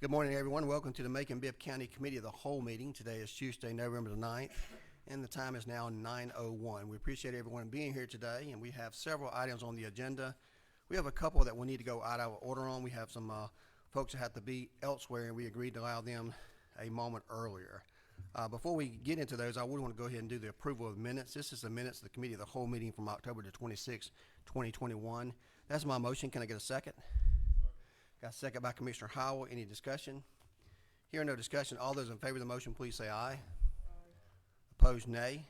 Good morning, everyone. Welcome to the Macon-Bibb County Committee of the Whole meeting. Today is Tuesday, November the 9th, and the time is now 9:01. We appreciate everyone being here today, and we have several items on the agenda. We have a couple that we need to go out of order on. We have some folks that have to be elsewhere, and we agreed to allow them a moment earlier. Before we get into those, I would want to go ahead and do the approval of minutes. This is the minutes of the Committee of the Whole meeting from October the 26th, 2021. That's my motion. Can I get a second? Got a second by Commissioner Howell. Any discussion? Hearing no discussion, all those in favor of the motion, please say aye. Aye. Opposed, nay.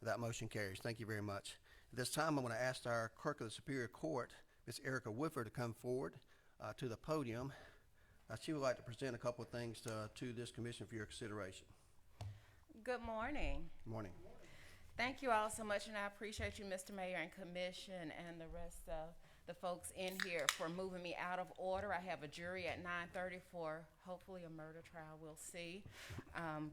That motion carries. Thank you very much. At this time, I'm going to ask our Clerk of the Superior Court, Ms. Erica Woodford, to come forward to the podium. She would like to present a couple of things to this commission for your consideration. Good morning. Good morning. Thank you all so much, and I appreciate you, Mr. Mayor and Commission, and the rest of the folks in here for moving me out of order. I have a jury at 9:30 for hopefully a murder trial. We'll see.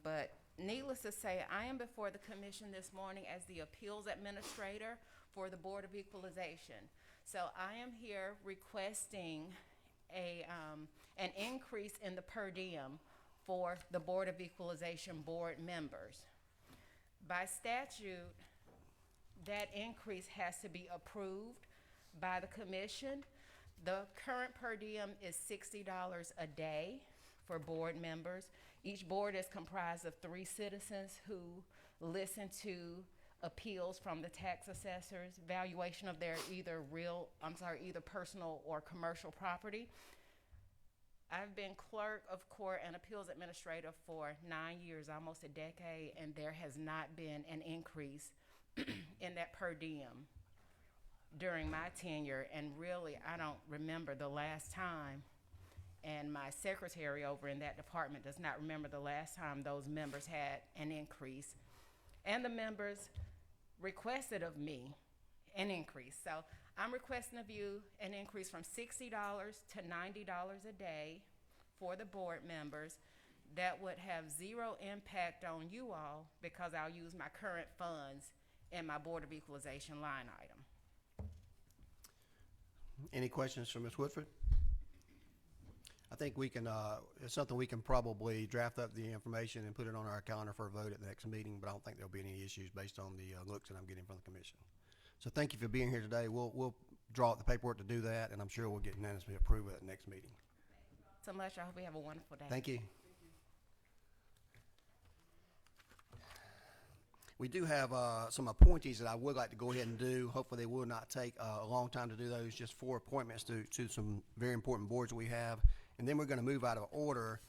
But needless to say, I am before the commission this morning as the appeals administrator for the Board of Equalization. So I am here requesting an increase in the per diem for the Board of Equalization board members. By statute, that increase has to be approved by the commission. The current per diem is $60 a day for board members. Each board is comprised of 3 citizens who listen to appeals from the tax assessors, valuation of their either personal or commercial property. I've been clerk of court and appeals administrator for 9 years, almost a decade, and there has not been an increase in that per diem during my tenure, and really I don't remember the last time, and my secretary over in that department does not remember the last time those members had an increase, and the members requested of me an increase. So I'm requesting of you an increase from $60 to $90 a day for the board members. That would have zero impact on you all because I'll use my current funds in my Board of Equalization line item. Any questions for Ms. Woodford? I think we can, it's something we can probably draft up the information and put it on our calendar for a vote at the next meeting, but I don't think there'll be any issues based on the looks that I'm getting from the commission. So thank you for being here today. We'll draw up the paperwork to do that, and I'm sure we'll get unanimously approved at the next meeting. Thank you so much. I hope you have a wonderful day. Thank you. We do have some appointees that I would like to go ahead and do. Hopefully they will not take a long time to do those, just 4 appointments to some very important boards that we have. And then we're going to move out of order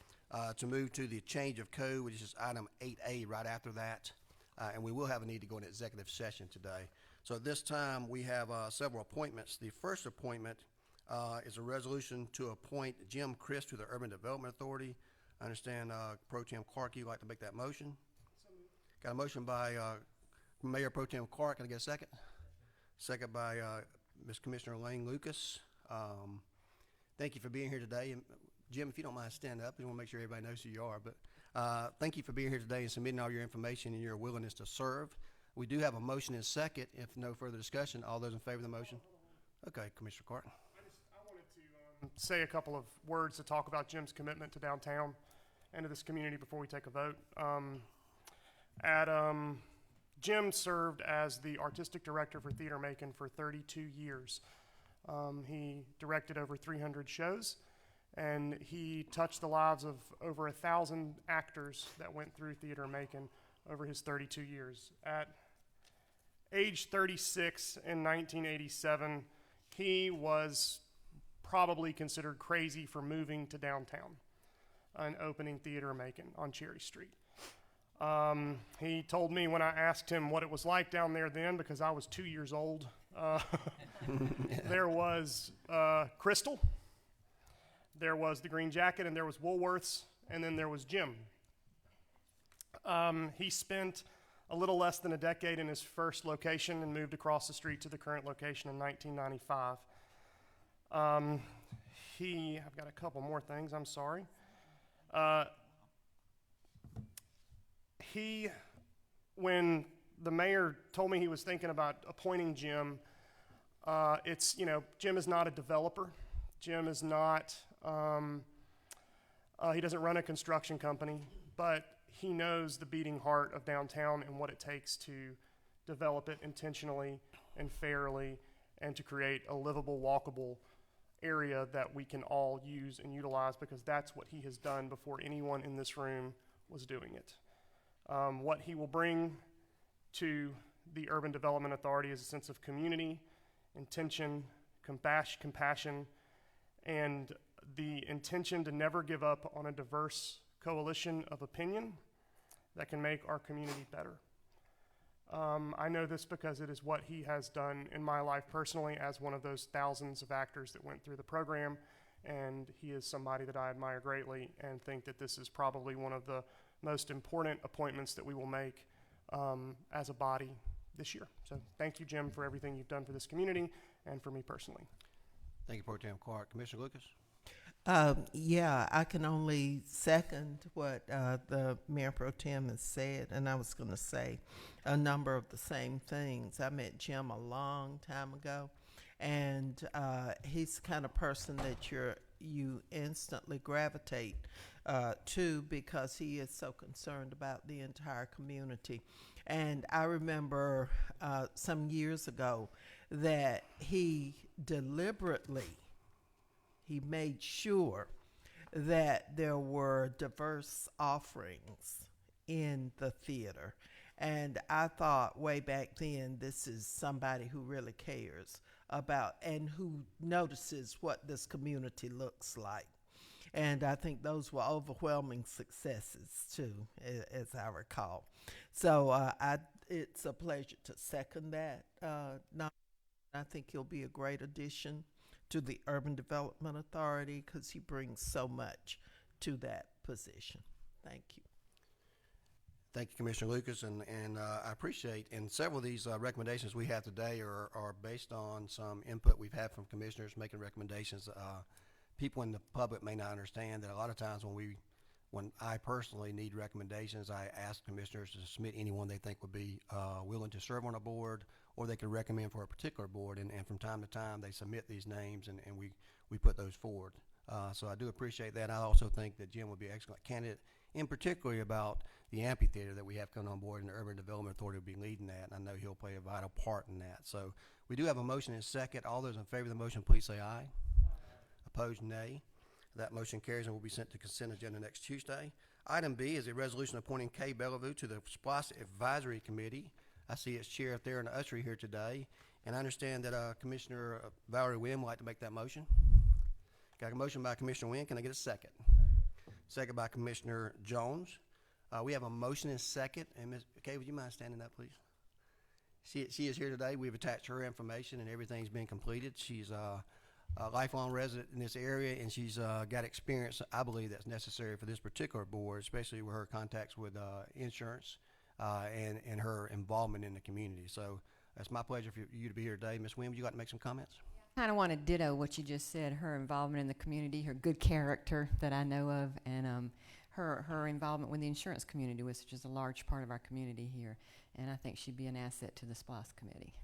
to move to the change of code, which is item 8A right after that. And we will have a need to go into executive session today. So at this time, we have several appointments. The first appointment is a resolution to appoint Jim Christ to the Urban Development Authority. I understand Pro Tem Clark, you'd like to make that motion? Got a motion by Mayor Pro Tem Clark. Can I get a second? Second by Ms. Commissioner Lane Lucas. Thank you for being here today. And Jim, if you don't mind, stand up. We want to make sure everybody knows who you are. But thank you for being here today and submitting all your information and your willingness to serve. We do have a motion and second. If no further discussion, all those in favor of the motion? Okay, Commissioner Clark. I wanted to say a couple of words to talk about Jim's commitment to downtown and to this community before we take a vote. Jim served as the artistic director for Theater Macon for 32 years. He directed over 300 shows, and he touched the lives of over 1,000 actors that went through Theater Macon over his 32 years. At age 36 in 1987, he was probably considered crazy for moving to downtown and opening Theater Macon on Cherry Street. He told me when I asked him what it was like down there then, because I was 2 years old, there was Crystal, there was the Green Jacket, and there was Woolworths, and then there was Jim. He spent a little less than a decade in his first location and moved across the street to the current location in 1995. I've got a couple more things, I'm sorry. When the mayor told me he was thinking about appointing Jim, Jim is not a developer. Jim is not He doesn't run a construction company, but he knows the beating heart of downtown and what it takes to develop it intentionally and fairly and to create a livable, walkable area that we can all use and utilize, because that's what he has done before anyone in this room was doing it. What he will bring to the Urban Development Authority is a sense of community, intention, compassion, and the intention to never give up on a diverse coalition of opinion that can make our community better. I know this because it is what he has done in my life personally as one of those thousands of actors that went through the program, and he is somebody that I admire greatly and think that this is probably one of the most important appointments that we will make as a body this year. So thank you, Jim, for everything you've done for this community and for me personally. Thank you, Pro Tem Clark. Commissioner Lucas? Yeah, I can only second what the Mayor Pro Tem has said, and I was going to say a number of the same things. I met Jim a long time ago, and he's the kind of person that you instantly gravitate to, because he is so concerned about the entire community. And I remember some years ago that he made sure that there were diverse offerings in the theater. And I thought way back then, this is somebody who really cares about and who notices what this community looks like. And I think those were overwhelming successes too, as I recall. So it's a pleasure to second that. I think he'll be a great addition to the Urban Development Authority, because he brings so much to that position. Thank you. Thank you, Commissioner Lucas, and I appreciate, and several of these recommendations we have today are based on some input we've had from commissioners making recommendations. People in the public may not understand that a lot of times when I personally need recommendations, I ask commissioners to submit anyone they think would be willing to serve on a board, or they could recommend for a particular board, and from time to time they submit these names, and we put those forward. So I do appreciate that. I also think that Jim would be an excellent candidate, in particular about the amphitheater that we have coming on board, and the Urban Development Authority will be leading that, and I know he'll play a vital part in that. So we do have a motion and a second. All those in favor of the motion, please say aye. Opposed, nay. That motion carries and will be sent to consent agenda next Tuesday. Item B is a resolution appointing Kay Bellevue to the SPLOST Advisory Committee. I see its chair up there in the ushery here today, and I understand that Commissioner Valerie Wynn would like to make that motion. Got a motion by Commissioner Wynn. Can I get a second? Second by Commissioner Jones. We have a motion and second. And Ms. Kay, would you mind standing up, please? She is here today. We've attached her information, and everything's been completed. She's a lifelong resident in this area, and she's got experience, I believe, that's necessary for this particular board, especially with her contacts with insurance and her involvement in the community. So it's my pleasure for you to be here today. Ms. Wynn, would you like to make some comments? Kind of want to ditto what you just said, her involvement in the community, her good character that I know of, and her involvement with the insurance community, which is a large part of our community here. And I think she'd be an asset to the SPLOST committee.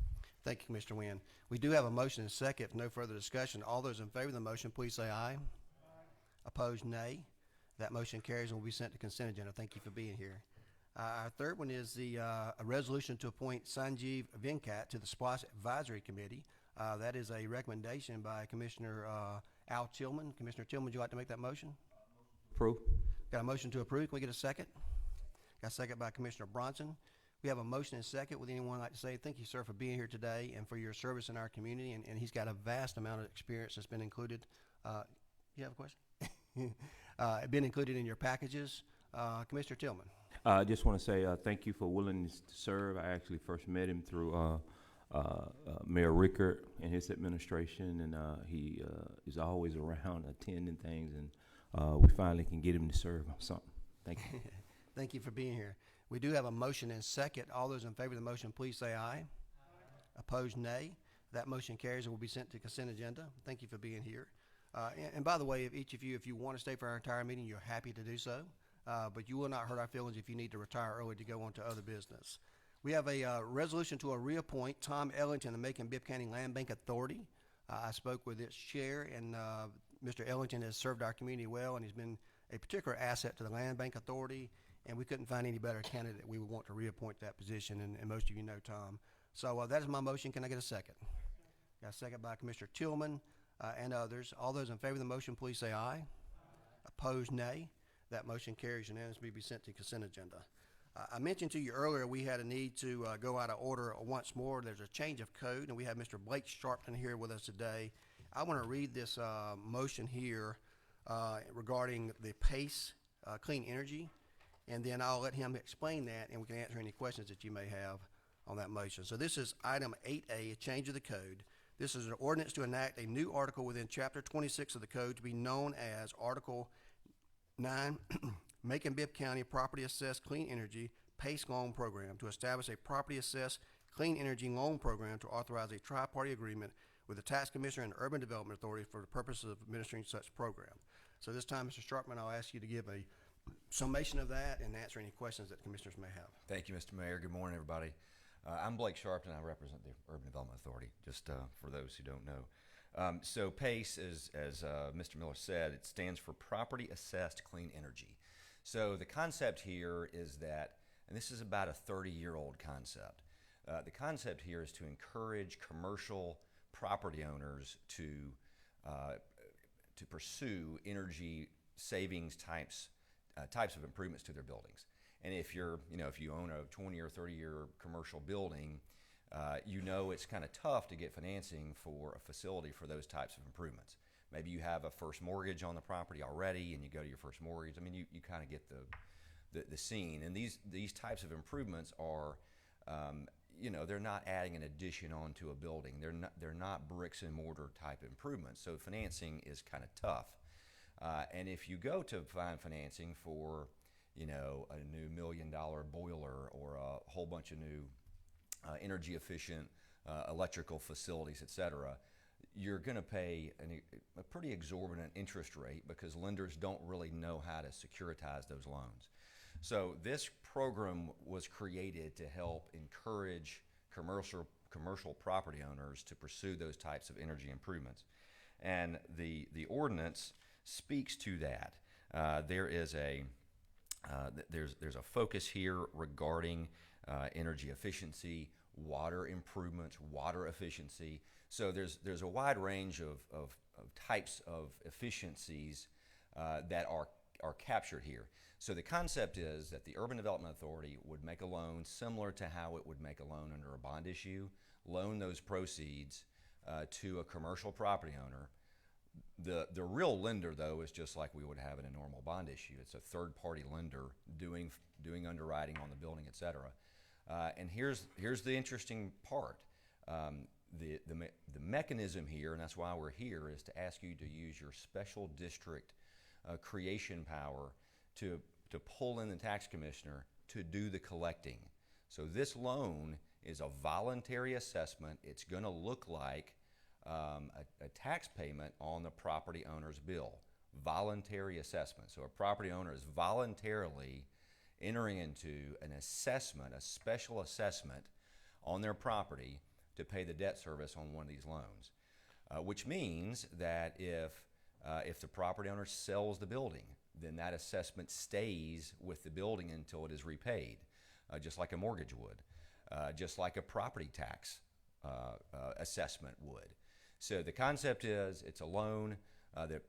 Thank you, Commissioner Wynn. We do have a motion and a second. If no further discussion, all those in favor of the motion, please say aye. Opposed, nay. That motion carries and will be sent to consent agenda. Thank you for being here. Our third one is a resolution to appoint Sanjeev Venkat to the SPLOST Advisory Committee. That is a recommendation by Commissioner Al Tillman. Commissioner Tillman, would you like to make that motion? Approve. Got a motion to approve. Can we get a second? Got a second by Commissioner Bronson. We have a motion and a second. Would anyone like to say thank you, sir, for being here today and for your service in our community? And he's got a vast amount of experience that's been included. You have a question? Been included in your packages. Commissioner Tillman. I just want to say thank you for willingness to serve. I actually first met him through Mayor Rickert and his administration, and he is always around attending things, and we finally can get him to serve on something. Thank you. Thank you for being here. We do have a motion and second. All those in favor of the motion, please say aye. Opposed, nay. That motion carries and will be sent to consent agenda. Thank you for being here. And by the way, if each of you, if you want to stay for our entire meeting, you're happy to do so. But you will not hurt our feelings if you need to retire early to go on to other business. We have a resolution to reappoint Tom Ellington, the Macon-Bibb County Land Bank Authority. I spoke with its chair, and Mr. Ellington has served our community well, and he's been a particular asset to the Land Bank Authority, and we couldn't find any better candidate we would want to reappoint that position, and most of you know Tom. So that is my motion. Can I get a second? Got a second by Commissioner Tillman and others. All those in favor of the motion, please say aye. Opposed, nay. That motion carries unanimously, be sent to consent agenda. I mentioned to you earlier we had a need to go out of order once more. There's a change of code, and we have Mr. Blake Sharpton here with us today. I want to read this motion here regarding the PACE Clean Energy, and then I'll let him explain that, and we can answer any questions that you may have on that motion. So this is item 8A, a change of the code. This is an ordinance to enact a new article within Chapter 26 of the code to be known as Article 9, Macon-Bibb County Property Assessed Clean Energy PACE Loan Program, to establish a Property Assessed Clean Energy Loan Program to authorize a tri-party agreement with the Tax Commissioner and Urban Development Authority for the purposes of administering such program. So this time, Mr. Sharpman, I'll ask you to give a summation of that and answer any questions that commissioners may have. Thank you, Mr. Mayor. Good morning, everybody. I'm Blake Sharpton. I represent the Urban Development Authority, just for those who don't know. So PACE, as Mr. Miller said, it stands for Property Assessed Clean Energy. So the concept here is that, and this is about a 30-year-old concept, the concept here is to encourage commercial property owners to pursue energy savings types of improvements to their buildings. And if you own a 20 or 30-year commercial building, it's kind of tough to get financing for a facility for those types of improvements. Maybe you have a first mortgage on the property already, and you go to your first mortgage. I mean, you kind of get the scene. And these types of improvements are, they're not adding an addition onto a building. They're not bricks and mortar type improvements. So financing is kind of tough. And if you go to find financing for a new $1 million boiler or a whole bunch of new energy efficient electrical facilities, et cetera, you're going to pay a pretty exorbitant interest rate because lenders don't really know how to securitize those loans. So this program was created to help encourage commercial property owners to pursue those types of energy improvements. And the ordinance speaks to that. There's a focus here regarding energy efficiency, water improvements, water efficiency. So there's a wide range of types of efficiencies that are captured here. So the concept is that the Urban Development Authority would make a loan similar to how it would make a loan under a bond issue, loan those proceeds to a commercial property owner. The real lender, though, is just like we would have in a normal bond issue. It's a third-party lender doing underwriting on the building, et cetera. And here's the interesting part. The mechanism here, and that's why we're here, is to ask you to use your special district creation power to pull in the tax commissioner to do the collecting. So this loan is a voluntary assessment. It's going to look like a tax payment on the property owner's bill. Voluntary assessment. So a property owner is voluntarily entering into an assessment, a special assessment on their property to pay the debt service on one of these loans, which means that if the property owner sells the building, then that assessment stays with the building until it is repaid, just like a mortgage would, just like a property tax assessment would. So the concept is it's a loan that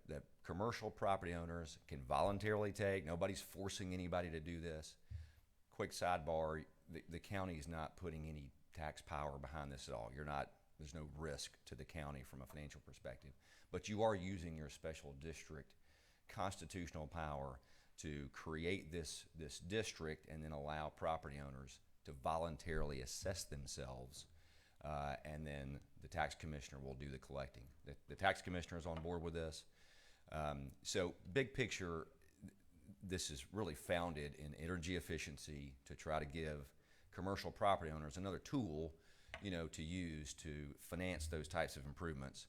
commercial property owners can voluntarily take. Nobody's forcing anybody to do this. Quick sidebar, the county is not putting any tax power behind this at all. There's no risk to the county from a financial perspective, but you are using your special district constitutional power to create this district and then allow property owners to voluntarily assess themselves, and then the tax commissioner will do the collecting. The tax commissioner is on board with this. So big picture, this is really founded in energy efficiency to try to give commercial property owners another tool, to use to finance those types of improvements.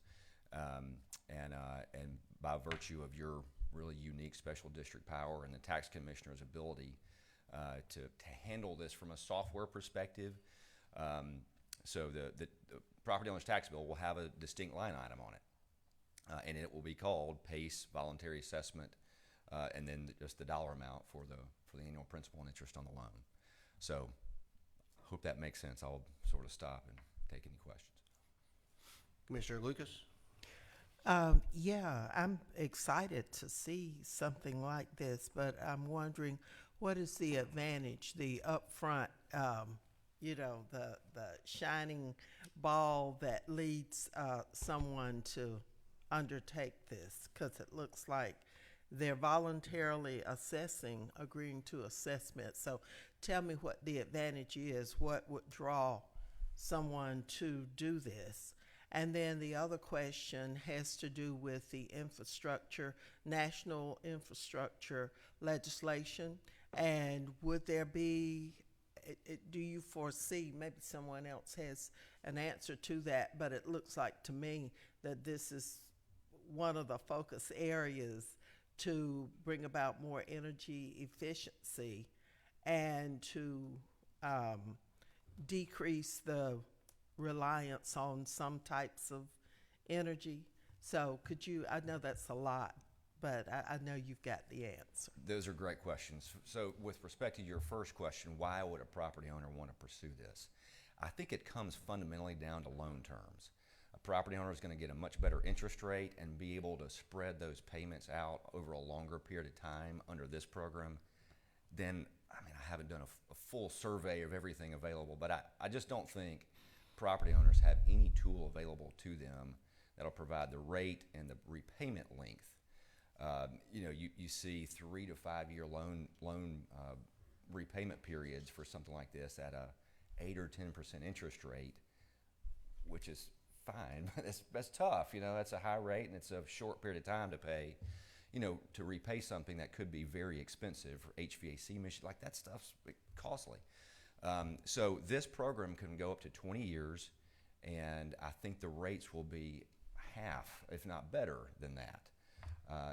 And by virtue of your really unique special district power and the tax commissioner's ability to handle this from a software perspective, so the property owner's tax bill will have a distinct line item on it, and it will be called PACE Voluntary Assessment and then just the dollar amount for the annual principal and interest on the loan. So, hope that makes sense. I'll sort of stop and take any questions. Commissioner Lucas? Yeah, I'm excited to see something like this, but I'm wondering what is the advantage, the upfront, the shining ball that leads someone to undertake this? Because it looks like they're voluntarily agreeing to assessment. So tell me what the advantage is, what would draw someone to do this. And then the other question has to do with the infrastructure, national infrastructure legislation. And would there be, do you foresee, maybe someone else has an answer to that, but it looks like to me that this is one of the focus areas to bring about more energy efficiency and to decrease the reliance on some types of energy. So could you, I know that's a lot, but I know you've got the answer. Those are great questions. So with respect to your first question, why would a property owner want to pursue this? I think it comes fundamentally down to loan terms. A property owner is going to get a much better interest rate and be able to spread those payments out over a longer period of time under this program than, I mean, I haven't done a full survey of everything available, but I just don't think property owners have any tool available to them that'll provide the rate and the repayment length. You see 3 to 5 year loan repayment periods for something like this at a 8 or 10% interest rate, which is fine. That's tough. That's a high rate and it's a short period of time to pay. To repay something that could be very expensive for HVAC machine, like that stuff's costly. So this program can go up to 20 years, and I think the rates will be half, if not better than that.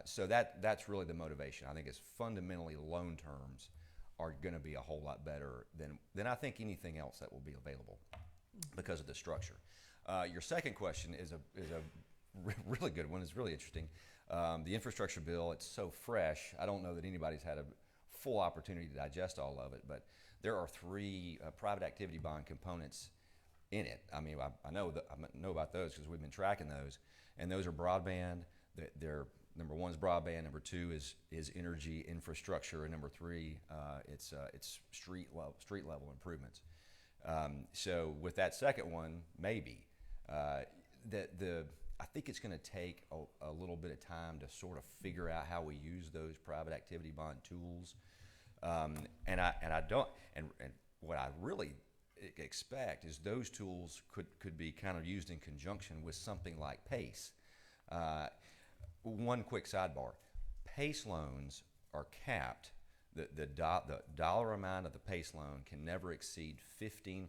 So that's really the motivation. I think it's fundamentally loan terms are going to be a whole lot better than I think anything else that will be available because of the structure. Your second question is a really good one. It's really interesting. The infrastructure bill, it's so fresh. I don't know that anybody's had a full opportunity to digest all of it, but there are 3 private activity bond components in it. I mean, I know about those because we've been tracking those, and those are broadband. They're number 1 is broadband. Number 2 is energy infrastructure, and number 3 it's street level improvements. So with that second one, maybe I think it's going to take a little bit of time to sort of figure out how we use those private activity bond tools. And what I really expect is those tools could be kind of used in conjunction with something like PACE. One quick sidebar: PACE loans are capped. The dollar amount of the PACE loan can never exceed 15%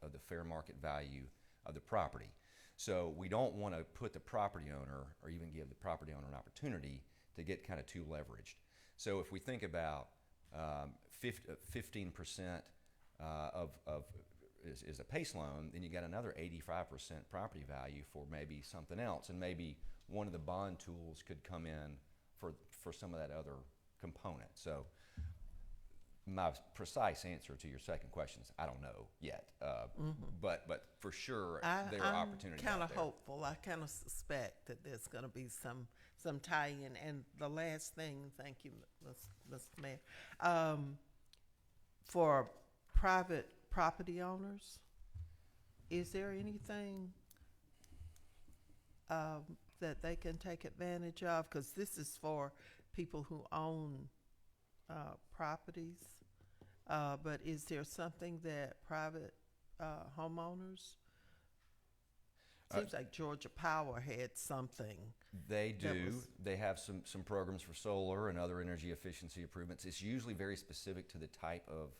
of the fair market value of the property. So we don't want to put the property owner, or even give the property owner an opportunity to get kind of too leveraged. So if we think about 15% is a PACE loan, then you got another 85% property value for maybe something else, and maybe one of the bond tools could come in for some of that other component. So my precise answer to your second question is I don't know yet, but for sure there are opportunities. I'm kind of hopeful. I kind of suspect that there's going to be some tie-in. And the last thing, thank you, Mr. Mayor, for private property owners, is there anything that they can take advantage of? Because this is for people who own properties. But is there something that private homeowners? Seems like Georgia Power had something. They do. They have some programs for solar and other energy efficiency improvements. It's usually very specific to the type of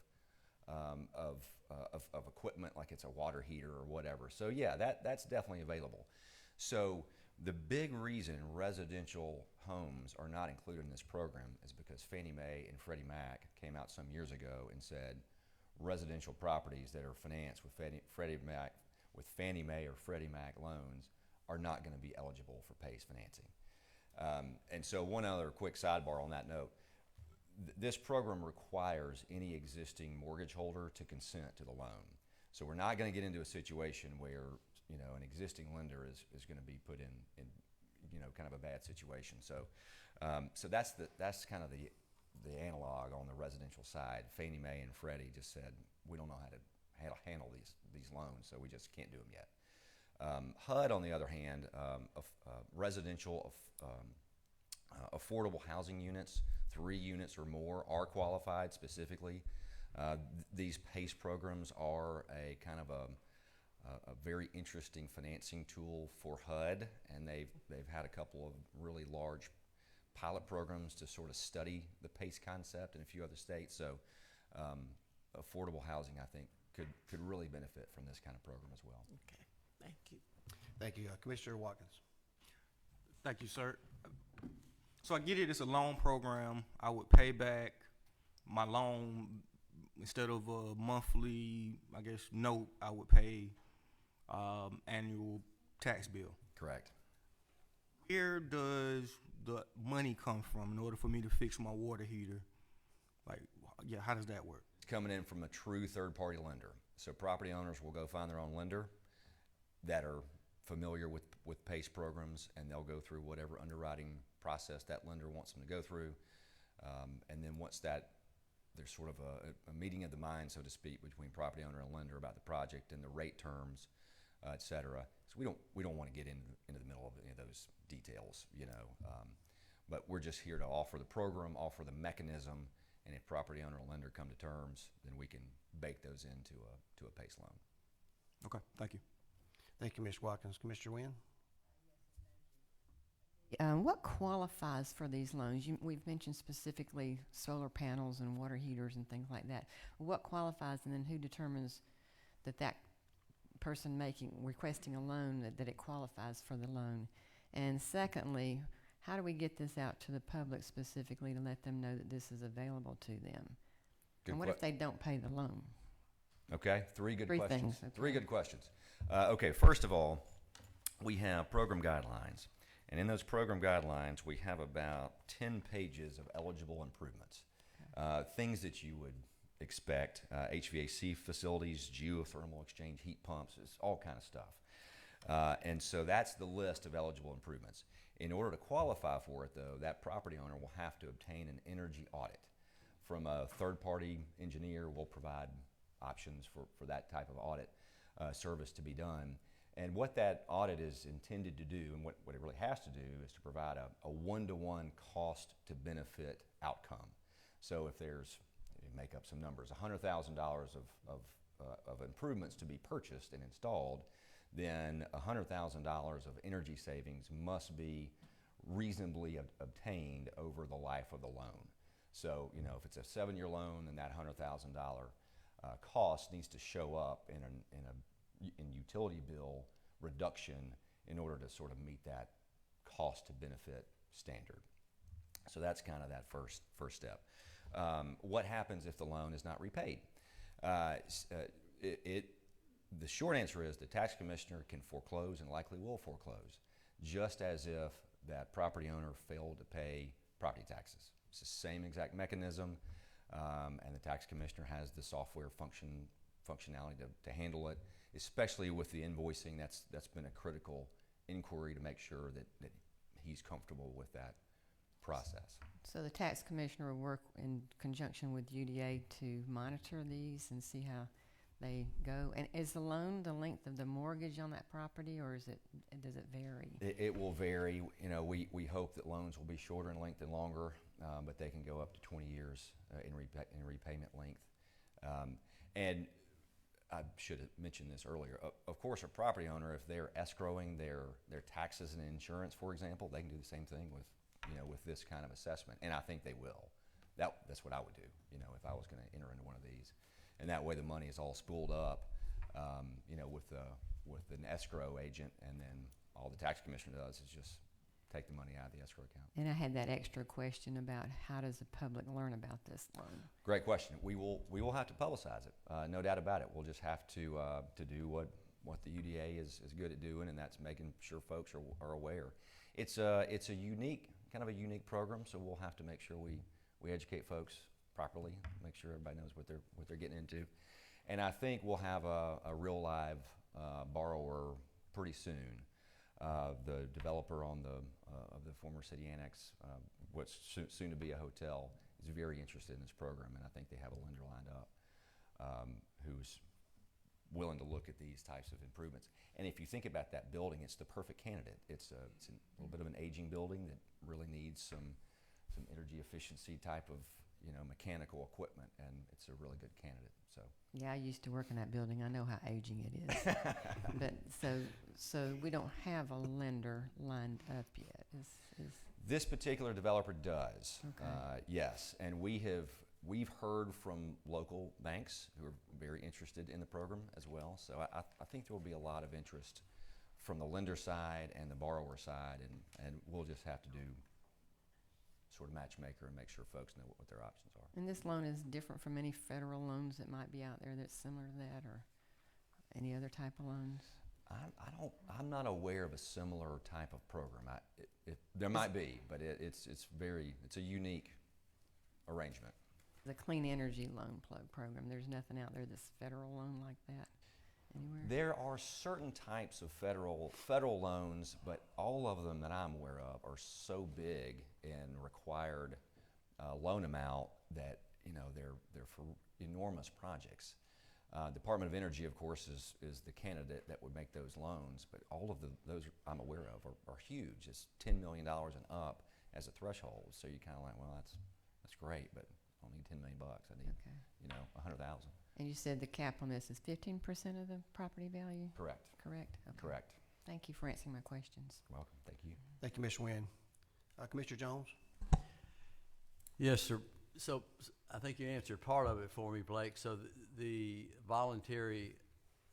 equipment, like it's a water heater or whatever. So yeah, that's definitely available. So the big reason residential homes are not included in this program is because Fannie Mae and Freddie Mac came out some years ago and said residential properties that are financed with Fannie Mae or Freddie Mac loans are not going to be eligible for PACE financing. And so one other quick sidebar on that note. This program requires any existing mortgage holder to consent to the loan. So we're not going to get into a situation where, an existing lender is going to be put in kind of a bad situation. So, that's kind of the analog on the residential side. Fannie Mae and Freddie just said, we don't know how to handle these loans, so we just can't do them yet. HUD, on the other hand, residential affordable housing units, 3 units or more, are qualified specifically. These PACE programs are a kind of a very interesting financing tool for HUD, and they've had a couple of really large pilot programs to sort of study the PACE concept in a few other states. So affordable housing, I think, could really benefit from this kind of program as well. Okay, thank you. Thank you. Commissioner Watkins. Thank you, sir. So I get it, it's a loan program. I would pay back my loan instead of a monthly, I guess, note, I would pay annual tax bill. Correct. Where does the money come from in order for me to fix my water heater? Like, yeah, how does that work? It's coming in from a true third-party lender. So property owners will go find their own lender that are familiar with PACE programs, and they'll go through whatever underwriting process that lender wants them to go through. And then once there's sort of a meeting of the mind, so to speak, between property owner and lender about the project and the rate terms, et cetera. So we don't want to get into the middle of any of those details, but we're just here to offer the program, offer the mechanism, and if property owner and lender come to terms, then we can bake those into a PACE loan. Okay, thank you. Thank you, Mr. Watkins. Commissioner Wynn? What qualifies for these loans? We've mentioned specifically solar panels and water heaters and things like that. What qualifies, and then who determines that person requesting a loan, that it qualifies for the loan? And secondly, how do we get this out to the public specifically to let them know that this is available to them? And what if they don't pay the loan? Okay, three good questions. Things, okay. 3 good questions. Okay, first of all, we have program guidelines. And in those program guidelines, we have about 10 pages of eligible improvements. Things that you would expect, HVAC facilities, geothermal exchange heat pumps, it's all kind of stuff. And so that's the list of eligible improvements. In order to qualify for it, though, that property owner will have to obtain an energy audit from a third-party engineer. Will provide options for that type of audit service to be done. And what that audit is intended to do, and what it really has to do, is to provide a one-to-one cost to benefit outcome. So if there's, make up some numbers, $100,000 of improvements to be purchased and installed, then $100,000 of energy savings must be reasonably obtained over the life of the loan. So, if it's a 7-year loan, then that $100,000 cost needs to show up in utility bill reduction in order to sort of meet that cost to benefit standard. So that's kind of that first step. What happens if the loan is not repaid? The short answer is the tax commissioner can foreclose and likely will foreclose, just as if that property owner failed to pay property taxes. It's the same exact mechanism, and the tax commissioner has the software functionality to handle it, especially with the invoicing. That's been a critical inquiry to make sure that he's comfortable with that process. So the tax commissioner will work in conjunction with UDA to monitor these and see how they go. And is the loan the length of the mortgage on that property, or does it vary? It will vary. We hope that loans will be shorter in length and longer, but they can go up to 20 years in repayment length. And I should have mentioned this earlier. Of course, a property owner, if they're escrowing their taxes and insurance, for example, they can do the same thing with this kind of assessment, and I think they will. That's what I would do, if I was going to enter into one of these, and that way the money is all spooled up, with an escrow agent, and then all the tax commissioner does is just take the money out of the escrow account. And I had that extra question about how does the public learn about this loan? Great question. We will have to publicize it, no doubt about it. We'll just have to do what the UDA is good at doing, and that's making sure folks are aware. It's a unique, kind of a unique program, so we'll have to make sure we educate folks properly, make sure everybody knows what they're getting into. And I think we'll have a real live borrower pretty soon. The developer on of the former city annex, what's soon to be a hotel, is very interested in this program, and I think they have a lender lined up who's willing to look at these types of improvements. And if you think about that building, it's the perfect candidate. It's a little bit of an aging building that really needs some energy efficiency type of mechanical equipment, and it's a really good candidate. So Yeah, I used to work in that building. I know how aging it is. But so we don't have a lender lined up yet. this particular developer does. Okay. Yes, and we've heard from local banks who are very interested in the program as well. So I think there will be a lot of interest from the lender side and the borrower side, and we'll just have to do sort of matchmaker and make sure folks know what their options are. And this loan is different from any federal loans that might be out there that's similar to that, or any other type of loans? I'm not aware of a similar type of program. There might be, but it's a unique arrangement. The Clean Energy Loan Program, there's nothing out there that's federal loan like that anywhere? There are certain types of federal loans, but all of them that I'm aware of are so big in required loan amount that they're for enormous projects. Department of Energy, of course, is the candidate that would make those loans, but all of those I'm aware of are huge. It's $10 million and up as a threshold. So you kind of like, well, that's great, but I don't need $10 million. I need, Okay. 100,000. And you said the cap on this is 15% of the property value? Correct. Correct? Okay. Correct. Thank you for answering my questions. You're welcome. Thank you. Thank you, Mr. Wynn. Commissioner Jones? Yes, sir. So I think you answered part of it for me, Blake. So the voluntary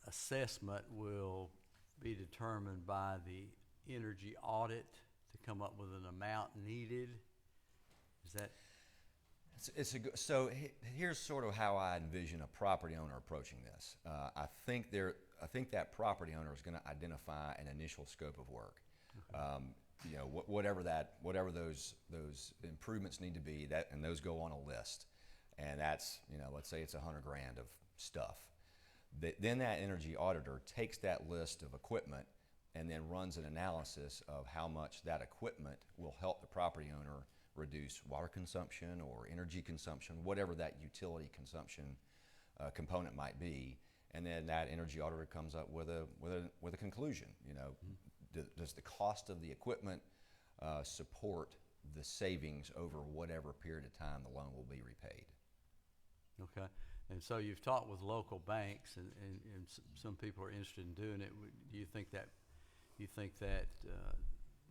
assessment will be determined by the energy audit to come up with an amount needed. Is that? So here's sort of how I envision a property owner approaching this. I think that property owner is going to identify an initial scope of work. Okay. Whatever those improvements need to be, and those go on a list. And that's, let's say it's $100,000 of stuff. Then that energy auditor takes that list of equipment and then runs an analysis of how much that equipment will help the property owner reduce water consumption or energy consumption, whatever that utility consumption component might be. And then that energy auditor comes up with a conclusion. Does the cost of the equipment support the savings over whatever period of time the loan will be repaid? Okay. And so you've talked with local banks, and some people are interested in doing it. Do you think that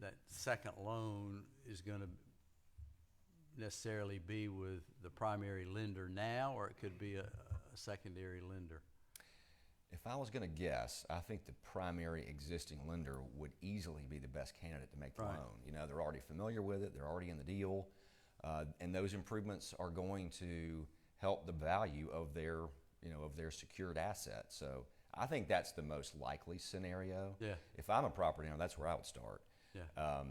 that second loan is going to necessarily be with the primary lender now, or it could be a secondary lender? If I was going to guess, I think the primary existing lender would easily be the best candidate to make the loan. They're already familiar with it, they're already in the deal, and those improvements are going to help the value of their secured asset. So I think that's the most likely scenario. Yeah. If I'm a property owner, that's where I would start. Yeah.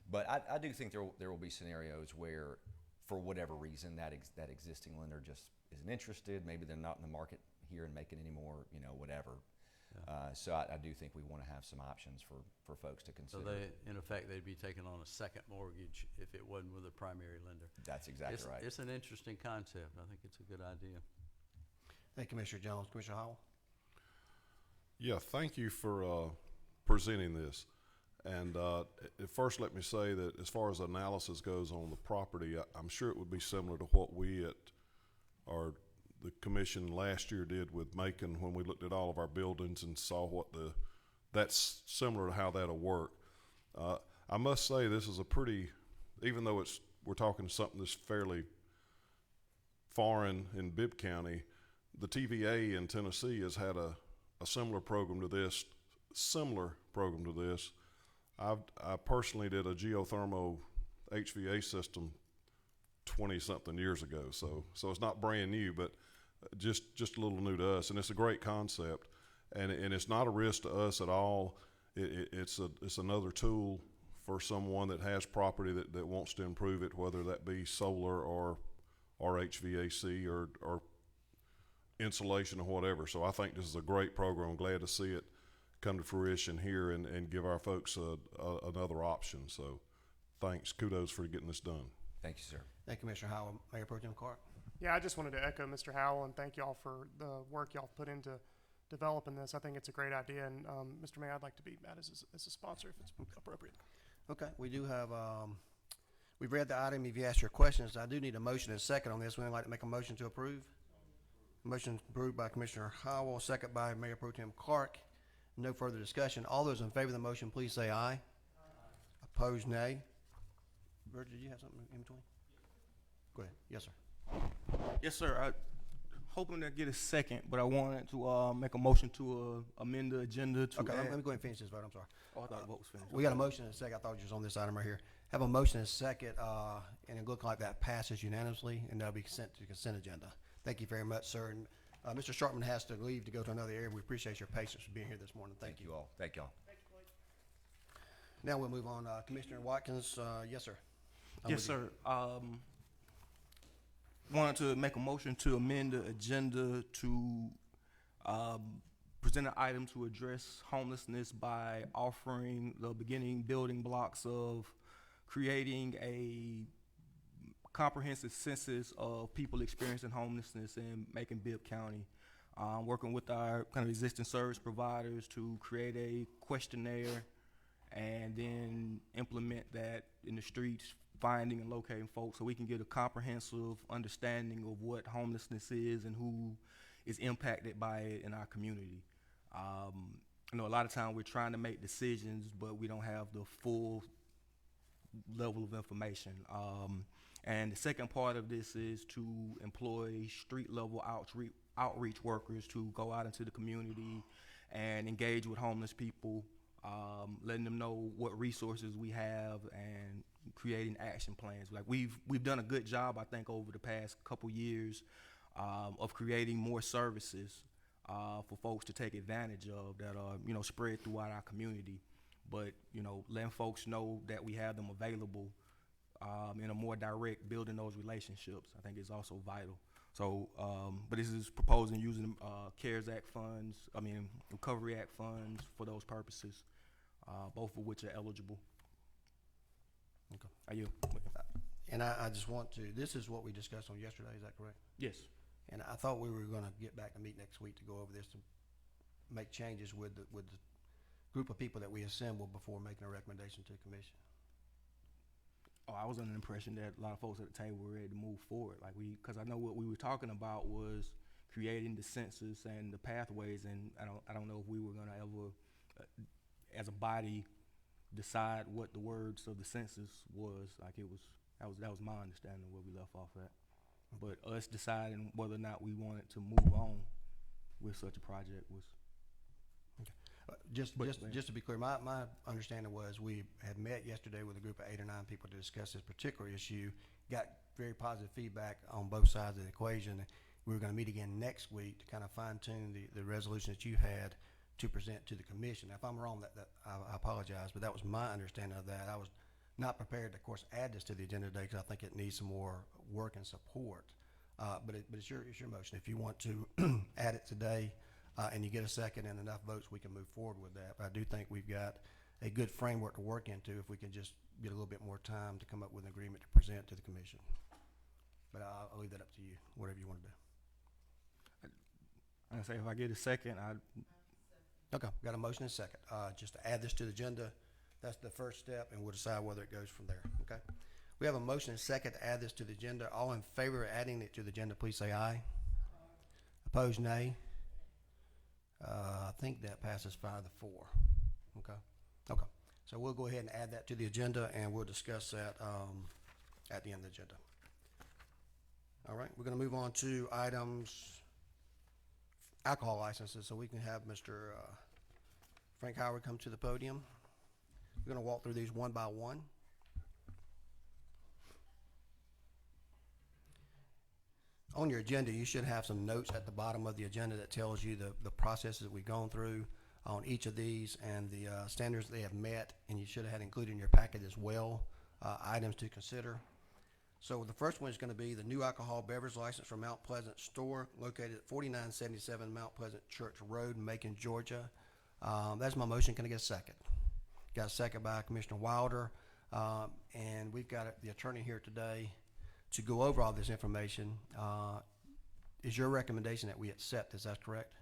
But I do think there will be scenarios where, for whatever reason, that existing lender just isn't interested. Maybe they're not in the market here and making any more, whatever. Yeah. So I do think we want to have some options for folks to consider. So in effect, they'd be taking on a second mortgage if it wasn't with a primary lender. That's exactly right. It's an interesting concept. I think it's a good idea. Thank you, Mr. Jones. Commissioner Howell? Yeah, thank you for presenting this. And first, let me say that as far as analysis goes on the property, I'm sure it would be similar to what we the commission last year did with Macon when we looked at all of our buildings and saw that's similar to how that'll work. I must say this is even though we're talking something that's fairly foreign in Bibb County, the TVA in Tennessee has had a similar program to this. I personally did a geothermal HVA system 20-something years ago, so it's not brand new, but just a little new to us, and it's a great concept, and it's not a risk to us at all. It's another tool for someone that has property that wants to improve it, whether that be solar or HVAC or insulation or whatever. So I think this is a great program. I'm glad to see it come to fruition here and give our folks another option. So thanks, kudos for getting this done. Thank you, sir. Thank you, Mr. Howell. Mayor Pro Tem Clark. Yeah, I just wanted to echo Mr. Howell and thank y'all for the work y'all put into developing this. I think it's a great idea, and Mr. Mayor, I'd like to be added as a sponsor if it's appropriate. Okay, we do have, we've read the item. If you ask your questions, I do need a motion and a second on this. Would anyone like to make a motion to approve? Motion approved by Commissioner Howell, second by Mayor Pro Tem Clark. No further discussion. All those in favor of the motion, please say aye. Opposed, nay. Bert, did you have something in between? Go ahead. Yes, sir. Yes, sir. I hoping to get a second, but I wanted to make a motion to amend the agenda to Okay, add. let me go ahead and finish this vote. I'm sorry. Oh, I thought the vote was finished. We got a motion and a second. I thought it was just on this item right here. Have a motion and a second, and it looked like that passes unanimously, and that'll be sent to the consent agenda. Thank you very much, sir. And Mr. Sharpman has to leave to go to another area. We appreciate your patience for being here this morning. Thank you. all. Thank y'all. Now we'll move on. Commissioner Watkins, yes, sir. I'm Yes, with you. sir. Wanted to make a motion to amend the agenda to present an item to address homelessness by offering the beginning building blocks of creating a comprehensive census of people experiencing homelessness in Macon-Bibb County. Working with our kind of existing service providers to create a questionnaire and then implement that in the streets, finding and locating folks so we can get a comprehensive understanding of what homelessness is and who is impacted by it in our community. I know a lot of times we're trying to make decisions, but we don't have the full level of information. And the second part of this is to employ street level outreach workers to go out into the community and engage with homeless people, letting them know what resources we have and creating action plans. Like we've done a good job, I think, over the past couple years of creating more services for folks to take advantage of that are spread throughout our community. But letting folks know that we have them available in a more direct, building those relationships, I think is also vital. So, but this is proposing using CARES Act funds, Recovery Act funds for those purposes, both of which are eligible. Okay. Are you? And I just want to, this is what we discussed on yesterday, is that correct? Yes. And I thought we were gonna get back and meet next week to go over this, to make changes with the group of people that we assembled before making a recommendation to the commission. Oh, I was under the impression that a lot of folks at the table were ready to move forward. Because I know what we were talking about was creating the census and the pathways, and I don't know if we were gonna ever, as a body, decide what the words of the census was. That was my understanding where we left off at. But us deciding whether or not we wanted to move on with such a project was. Just to be clear, my understanding was we had met yesterday with a group of 8 or 9 people to discuss this particular issue, got very positive feedback on both sides of the equation. We were gonna meet again next week to kind of fine tune the resolution that you had to present to the commission. Now, if I'm wrong, I apologize, but that was my understanding of that. I was not prepared to, of course, add this to the agenda today because I think it needs some more work and support. But it's your motion. If you want to add it today, and you get a second and enough votes, we can move forward with that. But I do think we've got a good framework to work into if we can just get a little bit more time to come up with an agreement to present to the commission. But I'll leave that up to you, whatever you want to do. I say if I get a second, Okay, got a motion and a second. Just to add this to the agenda, that's the first step, and we'll decide whether it goes from there, okay? We have a motion and a second to add this to the agenda. All in favor of adding it to the agenda, please say aye. Opposed, nay. I think that passes 5-4. Okay. So we'll go ahead and add that to the agenda, and we'll discuss that at the end of the agenda. All right, we're going to move on to items, alcohol licenses, so we can have Mr. Frank Howard come to the podium. We're going to walk through these one by one. On your agenda, you should have some notes at the bottom of the agenda that tells you the processes that we've gone through. on each of these and the standards they have met, and you should have had included in your packet as well, items to consider. So the first one is going to be the new alcohol beverage license for Mount Pleasant Store located at 4977 Mount Pleasant Church Road, Macon, Georgia. That's my motion. Can I get a second? Got a second by Commissioner Wilder. And we've got the attorney here today to go over all this information. Is your recommendation that we accept? Is that correct?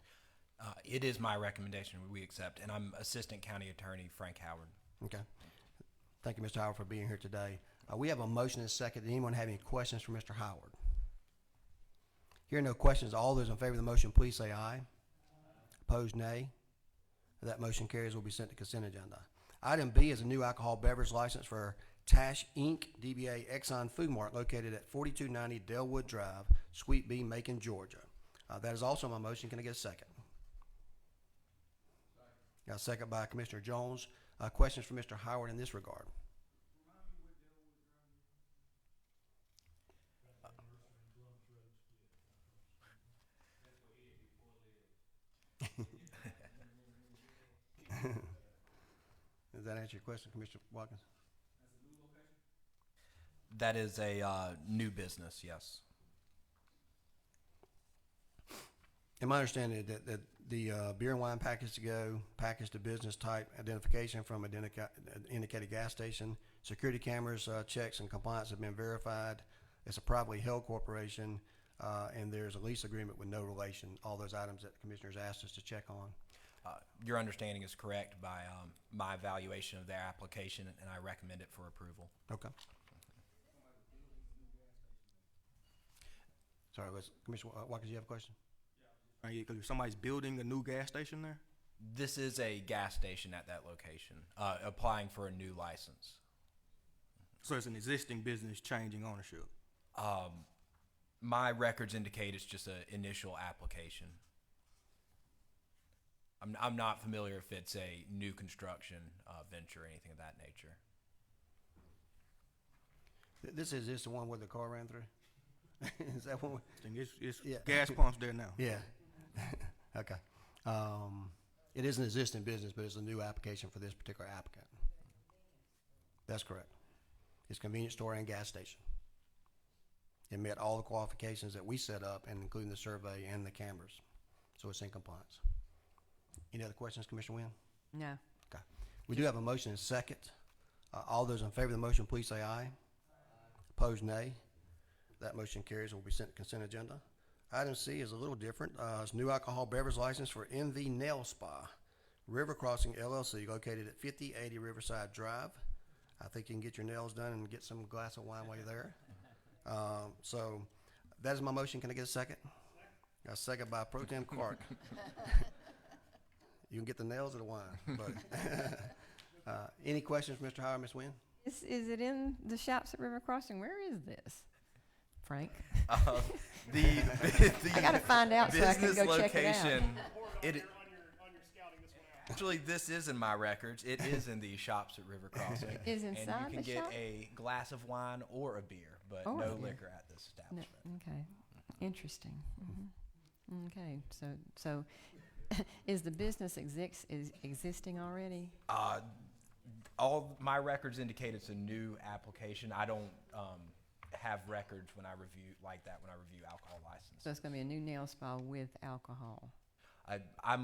It is my recommendation we accept, and I'm Assistant County Attorney Frank Howard. Okay. Thank you, Mr. Howard, for being here today. We have a motion and a second. Does anyone have any questions for Mr. Howard? Hearing no questions, all those in favor of the motion, please say aye. Opposed, nay. That motion carries, will be sent to consent agenda. Item B is a new alcohol beverage license for Tash Inc., DBA Exxon Food Mart, located at 4290 Delwood Drive, Suite B, Macon, Georgia. That is also my motion. Can I get a second? Got a second by Commissioner Jones. Questions for Mr. Howard in this regard? Does that answer your question, Commissioner Watkins? That is a new business, yes. And my understanding is that the beer and wine package to business type identification from indicated gas station, security cameras, checks and compliance have been verified. It's a privately held corporation, and there's a lease agreement with no relation. All those items that the commissioners asked us to check on. Your understanding is correct by my evaluation of their application, and I recommend it for approval. Okay. Sorry, Commissioner Watkins, you have a question? Somebody's building a new gas station there? This is a gas station at that location, applying for a new license. So it's an existing business changing ownership? My records indicate it's just an initial application. I'm not familiar if it's a new construction venture or anything of that nature. This is the one where the car ran through? Is that one? It's Yeah. gas pumps there now. Yeah. Okay. It is an existing business, but it's a new application for this particular applicant. That's correct. It's a convenience store and gas station. It met all the qualifications that we set up, and including the survey and the cameras. So it's in compliance. Any other questions, Commissioner Wynn? No. Okay. We do have a motion and a second. All those in favor of the motion, please say aye. Opposed, nay. That motion carries and will be sent to consent agenda. Item C is a little different. It's new alcohol beverage license for NV Nail Spa, River Crossing LLC, located at 5080 Riverside Drive. I think you can get your nails done and get some glass of wine while you're there. So that is my motion. Can I get a second? Got a second by Pro Tem Clark. You can get the nails or the wine. But any questions for Mr. Howard, Ms. Wynn? Is it in the shops at River Crossing? Where is this, Frank? I gotta find out so I can business go check it out. location. Actually, this is in my records. It is in the shops at River Crossing. It is inside and you can the get shop? a glass of wine or a beer, but Or a no beer. liquor at this No, establishment. okay, interesting. Okay, so is the business is existing already? All my records indicate it's a new application. I don't have records when I review alcohol licenses. So it's going to be a new nail spa with alcohol. I'm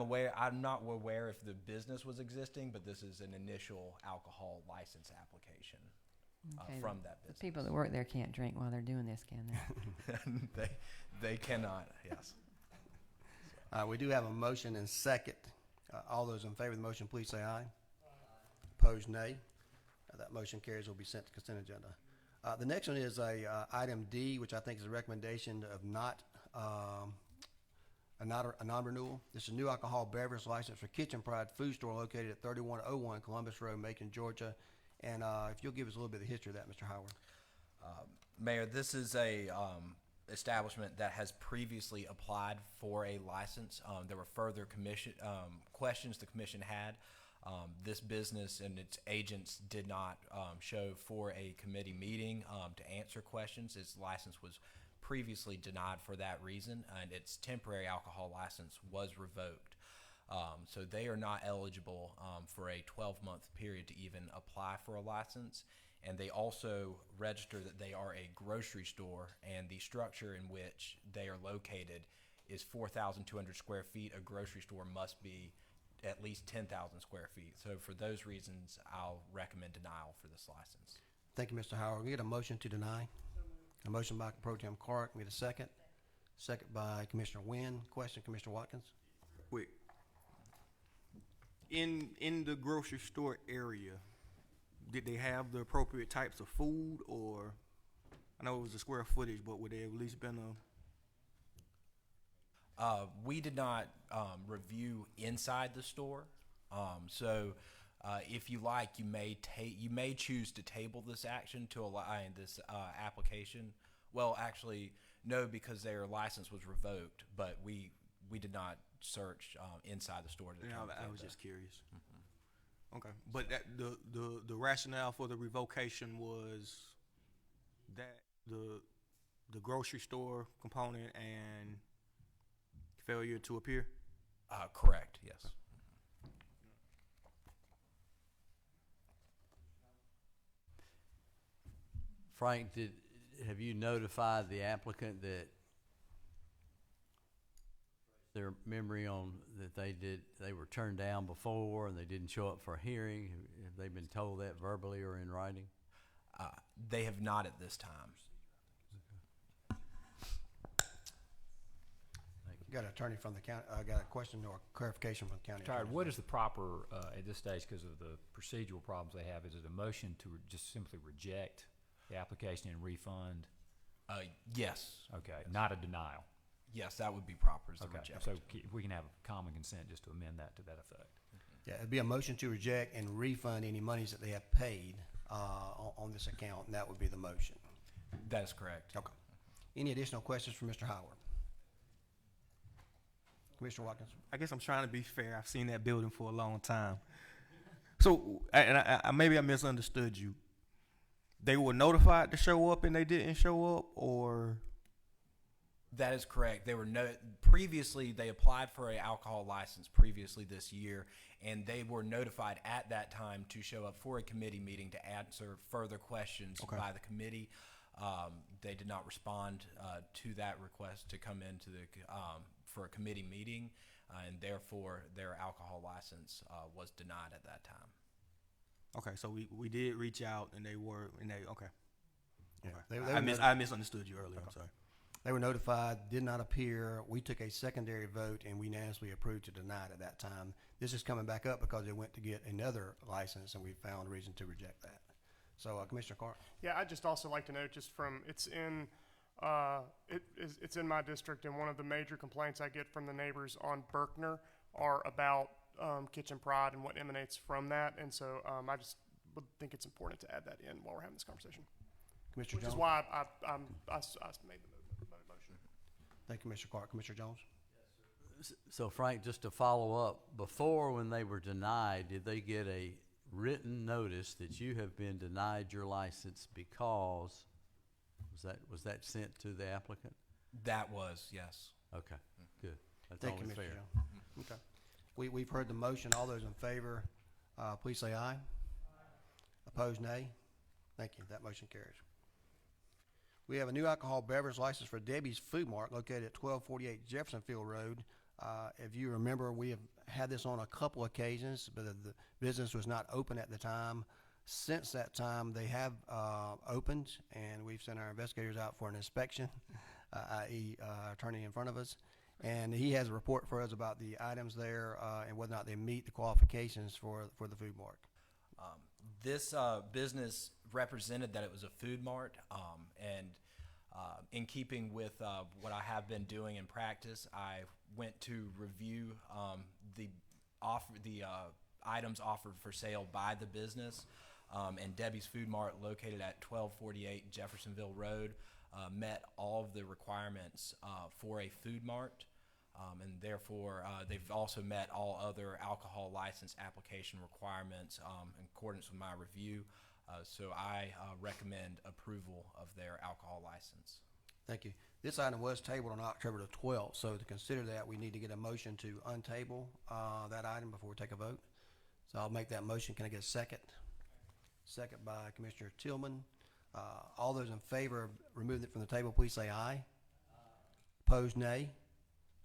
not aware if the business was existing, but this is an initial alcohol license application Okay, from that The business. people that work there can't drink while they're doing this, can they? they cannot. Yes. We do have a motion and second. All those in favor of the motion, please say aye. Opposed, nay. That motion carries, will be sent to consent agenda. The next one is item D, which I think is a recommendation of a non-renewal. This is a new alcohol beverage license for Kitchen Pride Food Store located at 3101 Columbus Road, Macon, Georgia. And if you'll give us a little bit of the history of that, Mr. Howard. Mayor, this is a establishment that has previously applied for a license. There were further questions the commission had. This business and its agents did not show for a committee meeting to answer questions. Its license was previously denied for that reason, and its temporary alcohol license was revoked. So they are not eligible for a 12-month period to even apply for a license. And they also register that they are a grocery store, and the structure in which they are located is 4,200 square feet. A grocery store must be at least 10,000 square feet. So for those reasons, I'll recommend denial for this license. Thank you, Mr. Howard. We get a motion to deny. A motion by Pro Tem Clark. We get a second. Second by Commissioner Wynn. Question, Commissioner Watkins? Quick. In the grocery store area, did they have the appropriate types of food, or I know it was the square footage, but would there at least been a? We did not review inside the store, so if you like, you may choose to table this action to align this application. Well, actually, no, because their license was revoked, but we did not search inside the store. To determine I was just curious. Okay, but that the rationale for the revocation was that the grocery store component and failure to appear. Correct. Yes. Frank, have you notified the applicant that their memory on that they were turned down before and they didn't show up for a hearing? Have they been told that verbally or in writing? They have not at this time. Got an attorney from the county, got a question or clarification from the county Tired. attorney. What is the proper, at this stage, because of the procedural problems they have, is it a motion to just simply reject the application and refund? Yes. Okay, not a denial. Yes, that would be proper as a Okay, reject. so if we can have common consent just to amend that to that effect. Yeah, it'd be a motion to reject and refund any monies that they have paid on this account, and that would be the motion. That is correct. Okay. Any additional questions for Mr. Howard? Commissioner Watkins? I guess I'm trying to be fair. I've seen that building for a long time. So, I maybe I misunderstood you. They were notified to show up and they didn't show up, or? That is correct. They were previously they applied for an alcohol license previously this year, and they were notified at that time to show up for a committee meeting to answer further questions by the committee. They did not respond to that request to come into the for a committee meeting, and therefore their alcohol license was denied at that time. Okay, so we did reach out and they okay. Yeah. Okay. I misunderstood you earlier. I'm sorry. They were notified, did not appear. We took a secondary vote, and we unanimously approved to deny it at that time. This is coming back up because they went to get another license, and we found a reason to reject that. So, Commissioner Clark? Yeah, I'd just also like to note, just from, it's in my district, and one of the major complaints I get from the neighbors on Berkner are about kitchen pride and what emanates from that. And so I just would think it's important to add that in while we're having this conversation. Commissioner Which Jones? is why I made the motion. Thank you, Commissioner Clark. Commissioner Jones? So Frank, just to follow up, before when they were denied, did they get a written notice that you have been denied your license because, was that sent to the applicant? That was, yes. Okay, good. That's Thank you, only Mr. fair. Jones. Okay. We've heard the motion. All those in favor, please say aye. Opposed, nay. Thank you. That motion carries. We have a new alcohol beverage license for Debbie's Food Mart located at 1248 Jeffersonville Road. If you remember, we have had this on a couple occasions, but the business was not open at the time. Since that time, they have opened, and we've sent our investigators out for an inspection, i.e. Attorney in front of us. And he has a report for us about the items there and whether or not they meet the qualifications for the food mart. This business represented that it was a food mart, and in keeping with what I have been doing in practice, I went to review the items offered for sale by the business, and Debbie's Food Mart, located at 1248 Jeffersonville Road, met all of the requirements for a food mart. And therefore, they've also met all other alcohol license application requirements in accordance with my review. So I recommend approval of their alcohol license. Thank you. This item was tabled on October the 12th, so to consider that, we need to get a motion to untable that item before we take a vote. So I'll make that motion. Can I get a second? Second by Commissioner Tillman. All those in favor of removing it from the table, please say aye. Opposed, nay.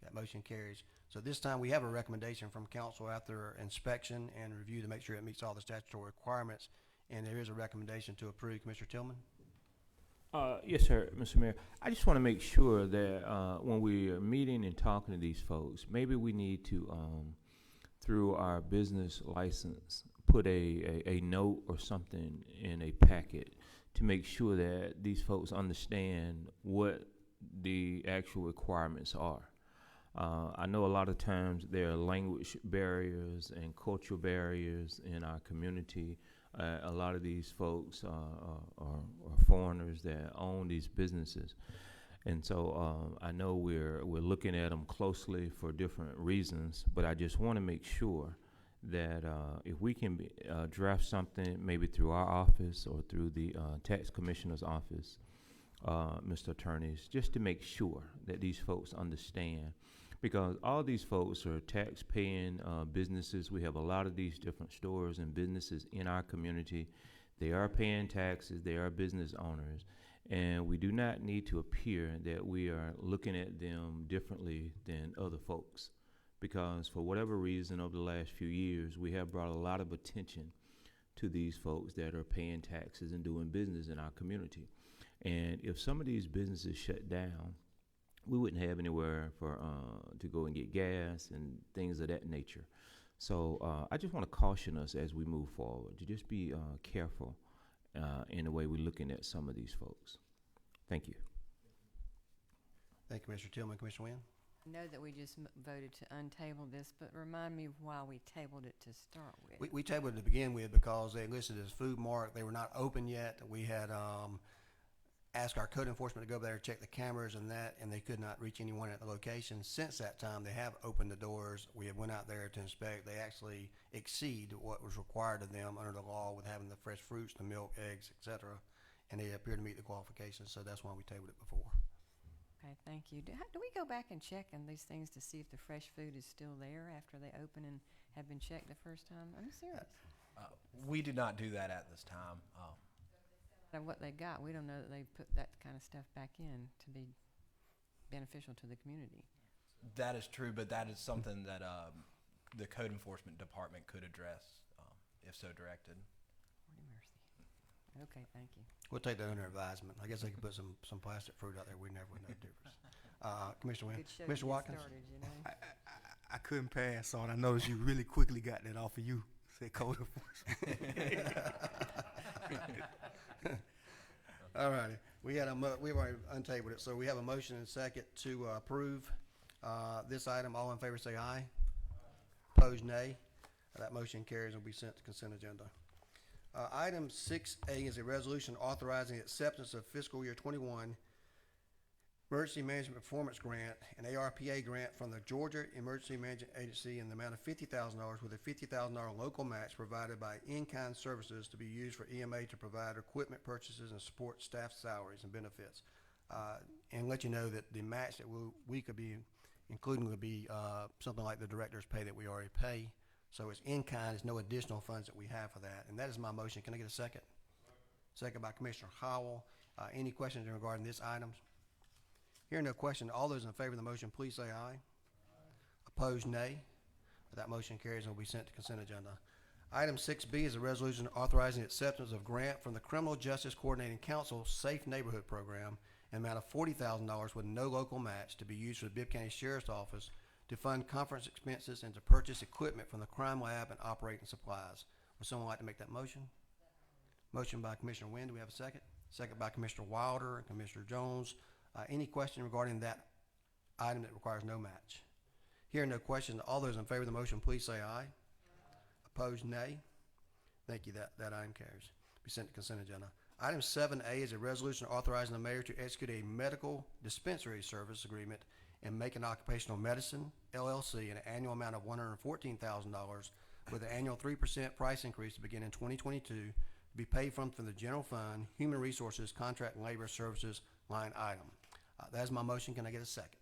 That motion carries. So this time we have a recommendation from council after inspection and review to make sure it meets all the statutory requirements, and there is a recommendation to approve. Commissioner Tillman? Yes, sir, Mr. Mayor. I just want to make sure that when we are meeting and talking to these folks, maybe we need to, through our business license, put a note or something in a packet to make sure that these folks understand what the actual requirements are. I know a lot of times there are language barriers and cultural barriers in our community. A lot of these folks are foreigners that own these businesses. And so I know we're looking at them closely for different reasons, but I just want to make sure that if we can draft something maybe through our office or through the tax commissioner's office, Mr. Attorneys, just to make sure that these folks understand, because all these folks are tax-paying businesses. We have a lot of these different stores and businesses in our community. They are paying taxes. They are business owners. And we do not need to appear that we are looking at them differently than other folks, because for whatever reason over the last few years, we have brought a lot of attention to these folks that are paying taxes and doing business in our community. And if some of these businesses shut down, we wouldn't have anywhere for to go and get gas and things of that nature. So I just want to caution us as we move forward to just be careful in the way we're looking at some of these folks. Thank you. Thank you, Mr. Tillman. Commissioner Wynn? I know that we just voted to untable this, but remind me why we tabled it to start with. We tabled it to begin with because they listed as Food Mart. They were not open yet. We had asked our code enforcement to go over there and check the cameras and they could not reach anyone at the location. Since that time, they have opened the doors. We have went out there to inspect. They actually exceed what was required of them under the law with having the fresh fruits, the milk, eggs, etc. And they appear to meet the qualifications, so that's why we tabled it before. Okay, thank you. Do we go back and check on these things to see if the fresh food is still there after they open and have been checked the first time? I'm serious. We do not do that at this time. Of what they got, we don't know that they put that kind of stuff back in to be beneficial to the community. That is true, but that is something that the code enforcement department could address if so directed. Lordy mercy. Okay, thank you. We'll take that under advisement. I guess they could put some plastic fruit out there. We never would know the difference. Commissioner Wynn? Good show to Commissioner get Watkins? started, you know. I couldn't pass on. I noticed you really quickly got that off of you. Said code enforcement. All righty. We've already untabled it, so we have a motion and a second to approve this item. All in favor say aye. Opposed, nay. That motion carries and will be sent to consent agenda. Item 6A is a resolution authorizing acceptance of fiscal year 21 Emergency Management Performance Grant, an ARPA grant from the Georgia Emergency Management Agency in the amount of $50,000 with a $50,000 local match provided by in-kind services to be used for EMA to provide equipment purchases and support staff salaries and benefits. And let you know that the match that we could be including would be something like the director's pay that we already pay. So it's in-kind, there's no additional funds that we have for that. And that is my motion. Can I get a second? Second by Commissioner Howell. Any questions regarding this item? Hearing no question, all those in favor of the motion, please say aye. Opposed, nay. That motion carries and will be sent to consent agenda. Item 6B is a resolution authorizing acceptance of grant from the Criminal Justice Coordinating Council Safe Neighborhood Program in the amount of $40,000 with no local match to be used for the Bibb County Sheriff's Office to fund conference expenses and to purchase equipment from the crime lab and operating supplies. Would someone like to make that motion? Motion by Commissioner Wynn. Do we have a second? Second by Commissioner Wilder and Commissioner Jones. Any question regarding that item that requires no match? Hearing no question, all those in favor of the motion, please say aye. Opposed, nay. Thank you. That item carries. Be sent to consent agenda. Item 7A is a resolution authorizing the mayor to execute a medical dispensary service agreement and Macon Occupational Medicine, LLC, an annual amount of $114,000 with an annual 3% price increase to begin in 2022 to be paid from the General Fund, Human Resources, Contract and Labor Services line item. That's my motion. Can I get a second?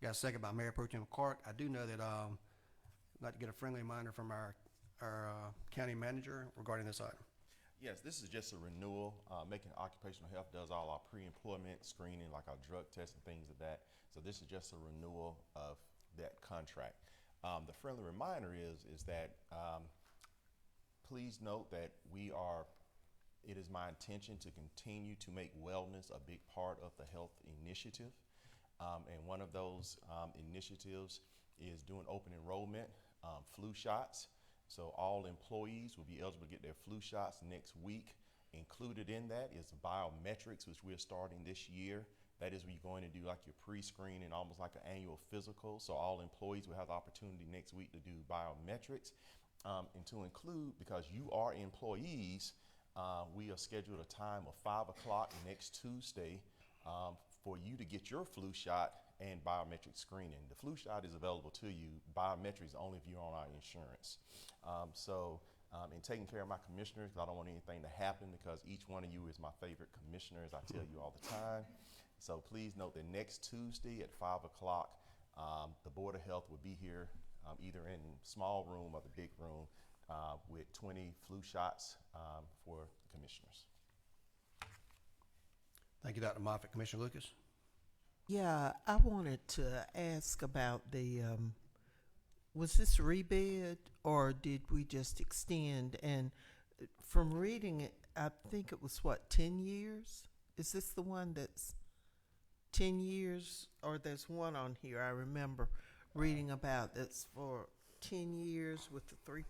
Got a second by Mayor Pro Tem Clark. I do know that, I'd like to get a friendly reminder from our county manager regarding this item. Yes, this is just a renewal. Macon Occupational Health does all our pre-employment screening, like our drug tests and things of that. So this is just a renewal of that contract. The friendly reminder is that please note that it is my intention to continue to make wellness a big part of the health initiative. And one of those initiatives is doing open enrollment, flu shots. So all employees will be eligible to get their flu shots next week. Included in that is biometrics, which we're starting this year. That is where you're going to do like your pre-screening, almost like an annual physical. So all employees will have the opportunity next week to do biometrics. And to include, because you are employees, we are scheduled a time of 5 o'clock next Tuesday for you to get your flu shot and biometric screening. The flu shot is available to you. Biometrics only if you're on our insurance. In taking care of my commissioners, I don't want anything to happen because each one of you is my favorite commissioner, as I tell you all the time. So please note that next Tuesday at 5 o'clock, the Board of Health will be here either in small room or the big room with 20 flu shots for commissioners. Thank you, Dr. Moffitt. Commissioner Lucas? Yeah, I wanted to ask about the, was this rebid or did we just extend? And from reading it, I think it was 10 years? Is this the one that's 10 years? Or there's one on here I remember reading about that's for 10 years with the 3%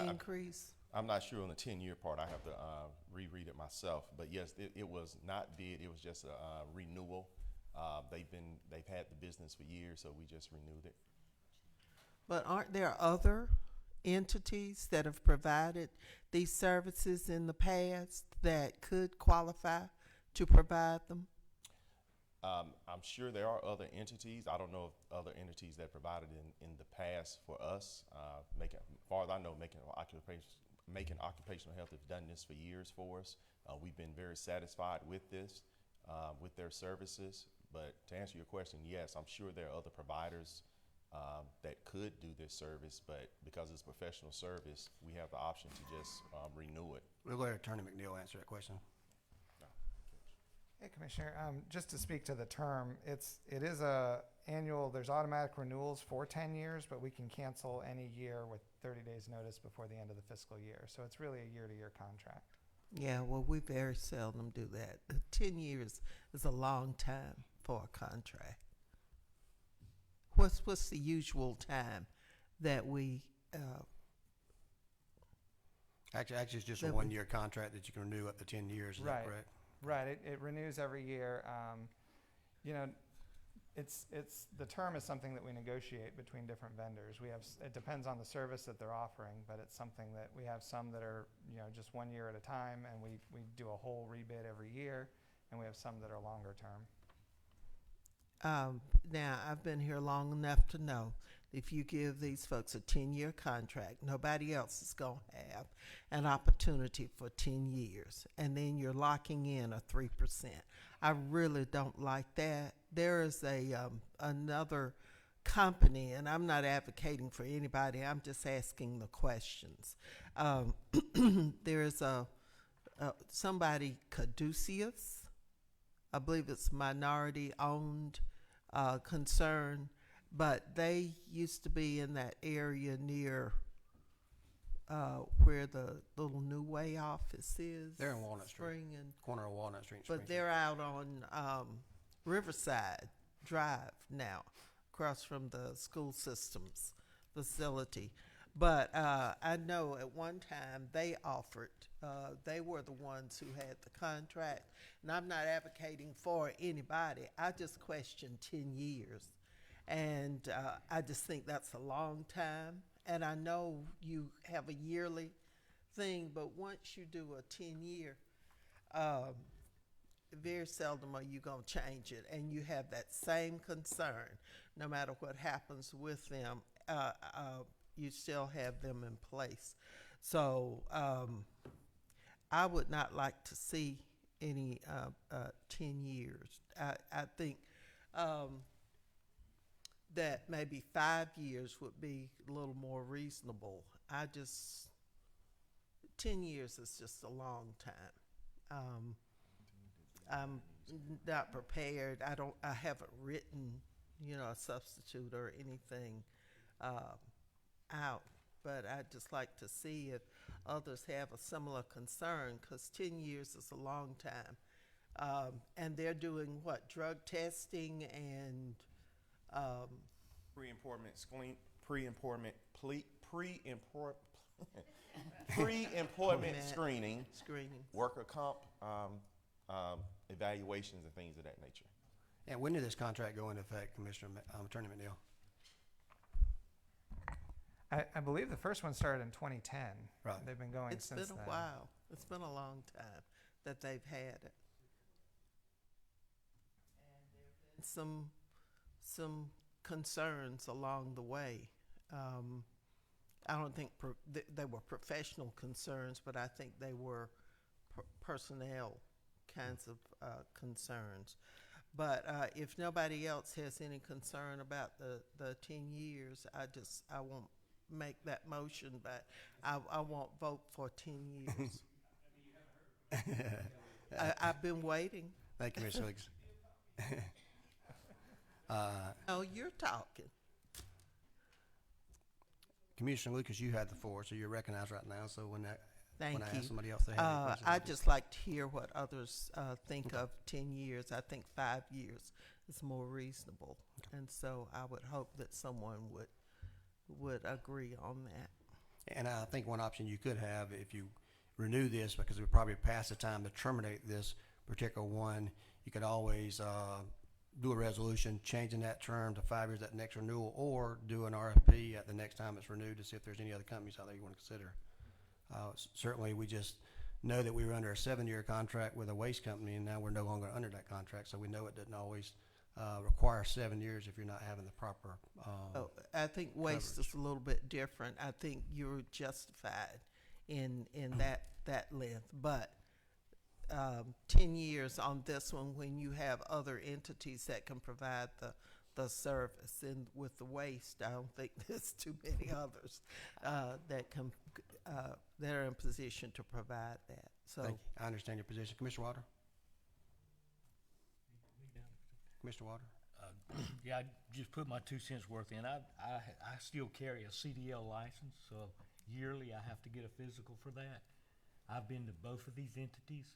increase? I'm not sure on the 10-year part. I have to reread it myself. But yes, it was not bid. It was just a renewal. They've had the business for years, so we just renewed it. But aren't there other entities that have provided these services in the past that could qualify to provide them? I'm sure there are other entities. I don't know of other entities that provided in the past for us. As far as I know, Macon Occupational Health has done this for years for us. We've been very satisfied with this, with their services. But to answer your question, yes, I'm sure there are other providers that could do this service, but because it's professional service, we have the option to just renew it. We'll let Attorney McNeil answer that question. Hey, Commissioner, just to speak to the term, it is a annual, there's automatic renewals for 10 years, but we can cancel any year with 30 days notice before the end of the fiscal year. So it's really a year-to-year contract. Yeah, well, we very seldom do that. 10 years is a long time for a contract. What's the usual time that we Actually, it's just a one-year contract that you can renew up to 10 years. Is that correct? Right. It renews every year. It's the term is something that we negotiate between different vendors. It depends on the service that they're offering, but it's something that we have some that are just 1 year at a time, and we do a whole rebid every year, and we have some that are longer term. Now, I've been here long enough to know if you give these folks a 10-year contract, nobody else is going to have an opportunity for 10 years. And then you're locking in a 3%. I really don't like that. There is another company, and I'm not advocating for anybody. I'm just asking the questions. There is somebody, Caduceus, I believe it's minority-owned concern, but they used to be in that area near where the little New Way office is. They're in Walnut Street. Corner of Walnut Street. But they're out on Riverside Drive now, across from the school systems facility. But I know at one time they offered, they were the ones who had the contract. And I'm not advocating for anybody. I just question 10 years. And I just think that's a long time. And I know you have a yearly thing, but once you do a 10-year, very seldom are you going to change it. And you have that same concern, no matter what happens with them. You still have them in place. So I would not like to see any 10 years. I think that maybe 5 years would be a little more reasonable. 10 years is just a long time. I'm not prepared. I haven't written, a substitute or anything out, but I'd just like to see if others have a similar concern, because 10 years is a long time. And they're doing what, drug testing and Pre-employment screen, pre-employment screening, screening. worker comp, evaluations and things of that nature. And when did this contract go into effect, Commissioner, Attorney McNeil? I believe the first one started in 2010. Right. They've been going It's since been then. a while. It's been a long time that they've had it. And some concerns along the way. I don't think they were professional concerns, but I think they were personnel kinds of concerns. But if nobody else has any concern about the 10 years, I won't make that motion, but I won't vote for 10 years. I've been waiting. Thank you, Ms. Huggs. Oh, you're talking. Commissioner Lucas, you had the floor, so you're recognized right now. So when Thank I you. ask somebody else, they have any questions. I'd just like to hear what others think of 10 years. I think 5 years is more reasonable. And so I would hope that someone would agree on that. And I think one option you could have, if you renew this, because we're probably past the time to terminate this particular one, you could always do a resolution changing that term to 5 years at the next renewal, or do an RFP at the next time it's renewed to see if there's any other companies out there you want to consider. Certainly, we just know that we were under a 7-year contract with a waste company, and now we're no longer under that contract, so we know it doesn't always require 7 years if you're not having the proper I think waste coverage. is a little bit different. I think you're justified in that length, but 10 years on this one, when you have other entities that can provide the service, and with the waste, I don't think there's too many others that are in position to provide that. So Thank you. I understand your position. Commissioner Water? Commissioner Water? Yeah, I just put my 2 cents worth in. I still carry a CDL license, so yearly I have to get a physical for that. I've been to both of these entities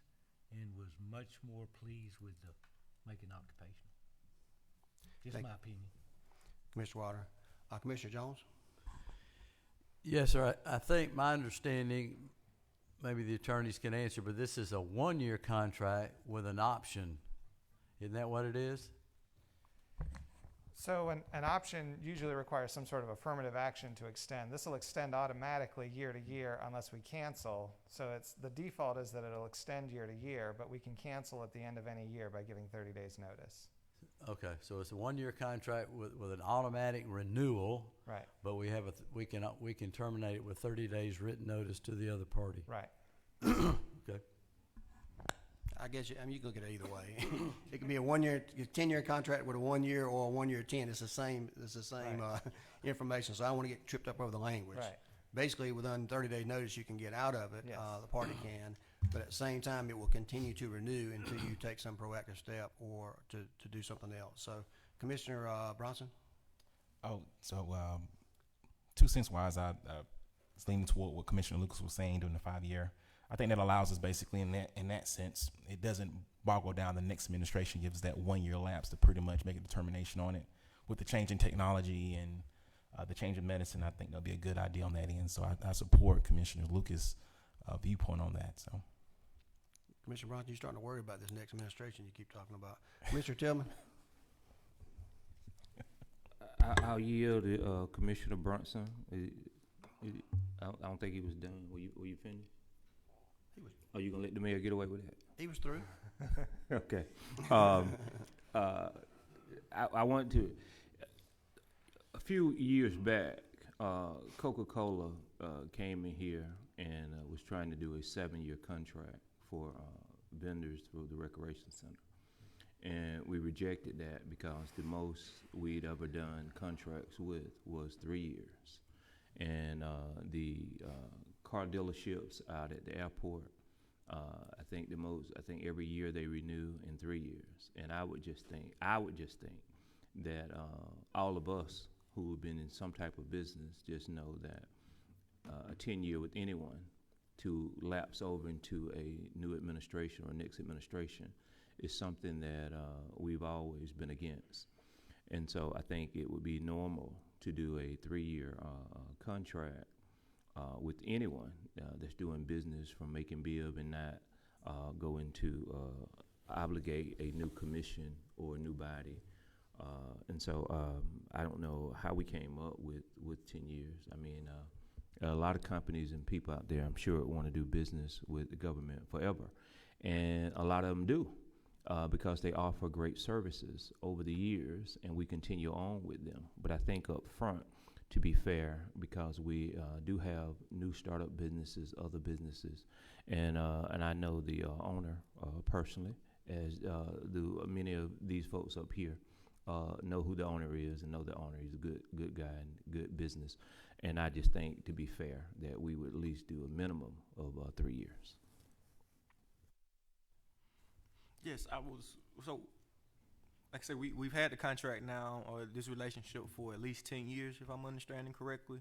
and was much more pleased with the Macon occupation. Just my opinion. Commissioner Water. Commissioner Jones? Yes, sir. I think my understanding, maybe the attorneys can answer, but this is a 1-year contract with an option. Isn't that what it is? So an option usually requires some sort of affirmative action to extend. This will extend automatically year to year unless we cancel. So the default is that it'll extend year to year, but we can cancel at the end of any year by giving 30 days notice. Okay, so it's a 1-year contract with an automatic renewal. Right. But we have we can terminate it with 30 days written notice to the other party. Right. Okay. I guess you can look at it either way. It could be a 10-year contract with a 1 year, or a 1 year 10. It's the same Right. information. So I don't want to get tripped up over the language. Right. Basically, within 30-day notice, you can get out of it. Yes. The party can, but at the same time, it will continue to renew until you take some proactive step or to do something else. So, Commissioner Bronson. Oh, so 2 cents wise, I was leaning toward what Commissioner Lucas was saying during the 5-year. I think that allows us basically in that sense, it doesn't boggle down the next administration, gives that 1 year lapse to pretty much make a determination on it. With the change in technology and the change in medicine, I think that'll be a good idea on that end. So I support Commissioner Lucas' viewpoint on that. So, Commissioner Bronson, you're starting to worry about this next administration you keep talking about. Commissioner Tillman. I'll yield to Commissioner Brunson. I don't think he was done. Were you finished? Are you gonna let the mayor get away with that? He was through. Okay. I want to. A few years back, Coca-Cola came in here and was trying to do a 7-year contract for vendors through the recreation center. And we rejected that because the most we'd ever done contracts with was 3 years. And the car dealerships out at the airport, I think every year they renew in 3 years. And I would just think that all of us who have been in some type of business just know that a 10-year with anyone to lapse over into a new administration or next administration is something that we've always been against. And so I think it would be normal to do a 3-year contract with anyone that's doing business from Macon-Bibb and not going to obligate a new commission or a new body. And so I don't know how we came up with 10 years. I mean, a lot of companies and people out there, I'm sure, want to do business with the government forever. And a lot of them do because they offer great services over the years, and we continue on with them. But I think up front, to be fair, because we do have new startup businesses, other businesses, and I know the owner personally, as do many of these folks up here know who the owner is and know the owner is a good guy and good business. And I just think, to be fair, that we would at least do a minimum of 3 years. Yes, so like I said, we've had the contract now, or this relationship, for at least 10 years, if I'm understanding correctly.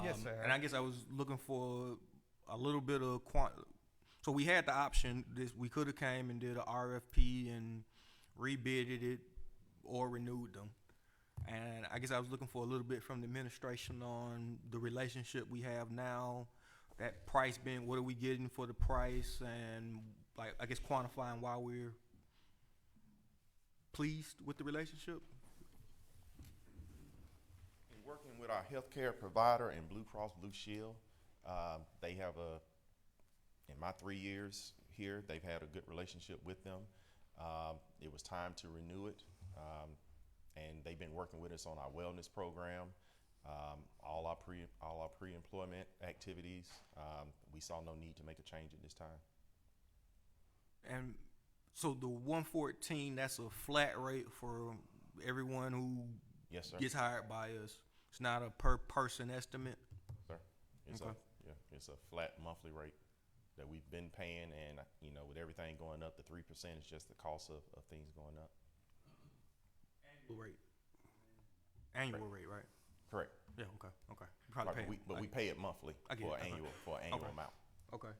Yes, sir. And I guess I was looking for a little bit of so we had the option, we could have came and did a RFP and rebidded it or renewed them. And I guess I was looking for a little bit from the administration on the relationship we have now, that price being, what are we getting for the price, and like, I guess, quantifying why we're pleased with the relationship. In working with our healthcare provider and Blue Cross Blue Shield, they have in my 3 years here, they've had a good relationship with them. It was time to renew it. And they've been working with us on our wellness program, all our pre-employment activities. We saw no need to make a change at this time. And so the 114, that's a flat rate for everyone who Yes, sir. gets hired by us. It's not a per person estimate. Sir, it's Okay. it's a flat monthly rate that we've been paying, and with everything going up, the 3% is just the cost of things going up. Annual rate, right? Correct. Yeah. Okay. You probably Right, pay but we pay it monthly for an annual Okay. amount. Okay.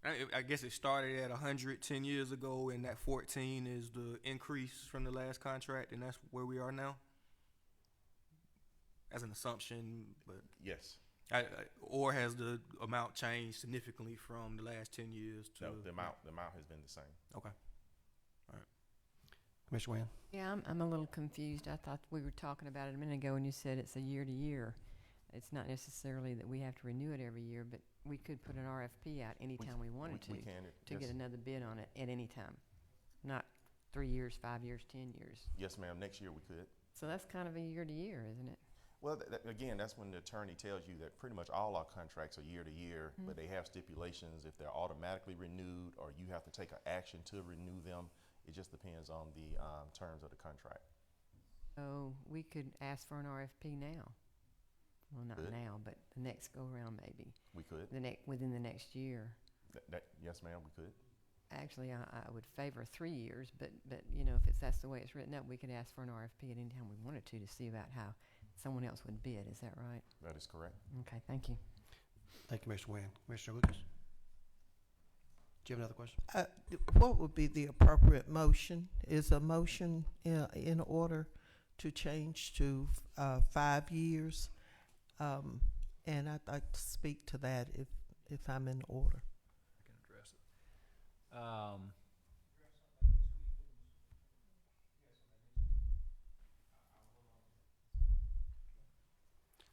I guess it started at 100 10 years ago, and that 14 is the increase from the last contract, and that's where we are now. As an assumption, but Yes. or has the amount changed significantly from the last 10 years to? No, the amount has been the same. Okay. Commissioner Wynn? Yeah, I'm a little confused. I thought we were talking about it a minute ago when you said it's a year to year. It's not necessarily that we have to renew it every year, but we could put an RFP out anytime we wanted we can, to yes. get another bid on it at any time. Not 3 years, 5 years, 10 years. Yes, ma'am. Next year we could. So that's kind of a year to year, isn't it? Well, again, that's when the attorney tells you that pretty much all our contracts are year to year, but they have stipulations if they're automatically renewed or you have to take an action to renew them. It just depends on the terms of the contract. So we could ask for an RFP now. Well, not Could. now, but the next go around maybe. We could. Within the next year. Yes, ma'am, we could. Actually, I would favor 3 years, but if that's the way it's written up, we could ask for an RFP at any time we wanted to see about how someone else would bid. Is that right? That is correct. Okay, thank you. Thank you, Mr. Wynn. Commissioner Lucas? Do you have another question? What would be the appropriate motion? Is a motion in order to change to 5 years? And I'd like to speak to that if I'm in order. I can address it.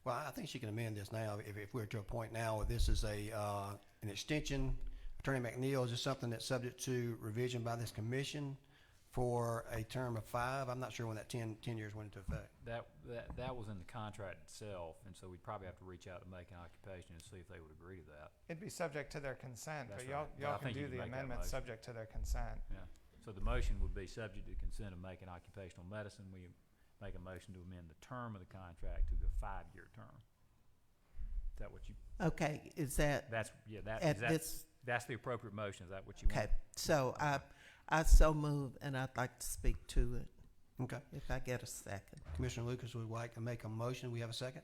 Well, I think she can amend this now if we're to a point now where this is an extension. Attorney McNeil, is this something that's subject to revision by this commission for a term of 5. I'm not sure when that 10 years went into effect. That was in the contract itself, and so we'd probably have to reach out to Macon Occupation and see if they would agree to that. It'd be subject to their consent, That's but y'all, right. y'all I can think you do can the make that amendment motion. subject to their consent. Yeah. So the motion would be subject to the consent of Macon Occupational Medicine. We make a motion to amend the term of the contract to the 5-year term. Is that what you? Okay, is that? That's yeah. At this. That's the appropriate motion. Is that what you Okay, want? so I so move, and I'd like to speak to it. Okay. If I get a second. Commissioner Lucas would like to make a motion. We have a second?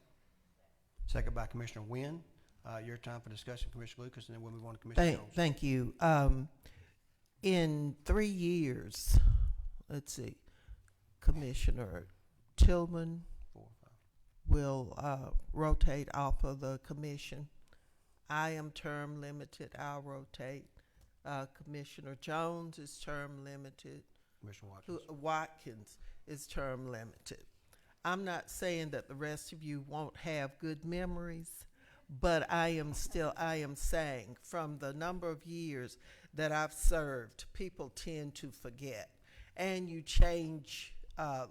Second by Commissioner Wynn. Your time for discussion, Commissioner Lucas, and then we'll move on to Commissioner Jones. Thank you. In 3 years, let's see, Commissioner Tillman 4 or 5. will rotate off of the commission. I am term limited. I'll rotate. Commissioner Jones is term limited. Commissioner Watkins. Watkins is term limited. I'm not saying that the rest of you won't have good memories, but I am saying from the number of years that I've served, people tend to forget. And you change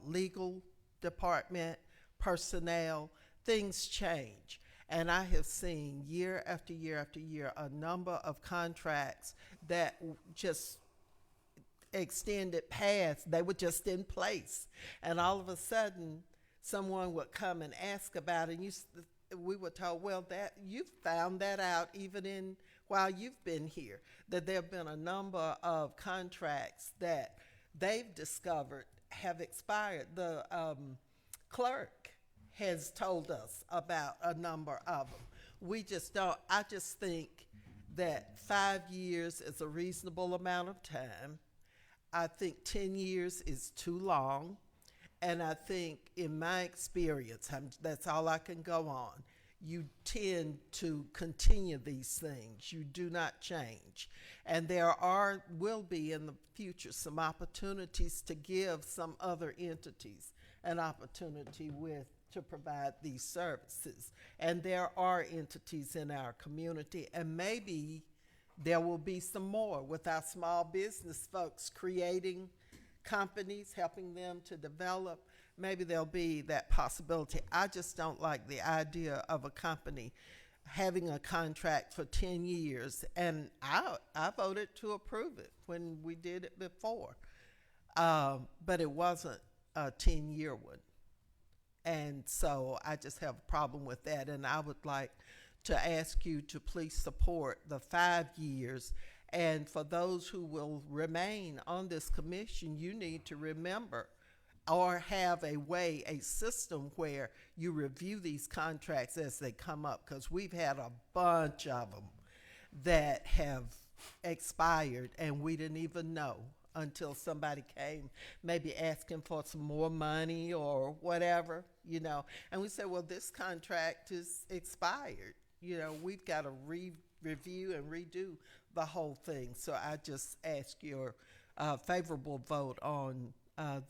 legal department, personnel, things change. And I have seen year after year after year a number of contracts that just extended past, they were just in place. And all of a sudden, someone would come and ask about it, and we were told, well, that you found that out even while you've been here, that there have been a number of contracts that they've discovered have expired. The clerk has told us about a number of them. We just don't, I just think that 5 years is a reasonable amount of time. I think 10 years is too long. And I think in my experience, that's all I can go on, you tend to continue these things. You do not change. And there will be in the future some opportunities to give some other entities an opportunity to provide these services. And there are entities in our community, and maybe there will be some more with our small business folks creating companies, helping them to develop. Maybe there'll be that possibility. I just don't like the idea of a company having a contract for 10 years, and I voted to approve it when we did it before. But it wasn't a 10-year one. And so I just have a problem with that, and I would like to ask you to please support the 5 years. And for those who will remain on this commission, you need to remember or have a system where you review these contracts as they come up, because we've had a bunch of them that have expired and we didn't even know until somebody came maybe asking for some more money or whatever, and we said, well, this contract is expired. We've got to review and redo the whole thing. So I just ask your favorable vote on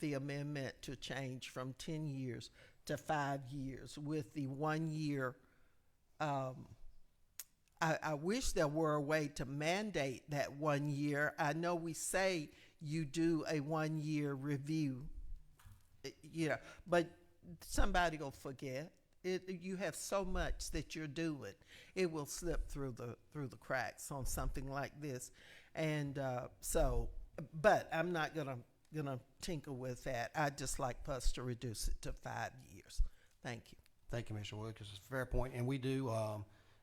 the amendment to change from 10 years to 5 years with the 1 year. I wish there were a way to mandate that 1 year. I know we say you do a 1 year review, but somebody will forget. You have so much that you're doing, it will slip through the cracks on something like this, and but I'm not gonna tinker with that. I'd just like for us to reduce it to 5 years. Thank you. Thank you, Mr. Lucas. It's a fair point, and we do.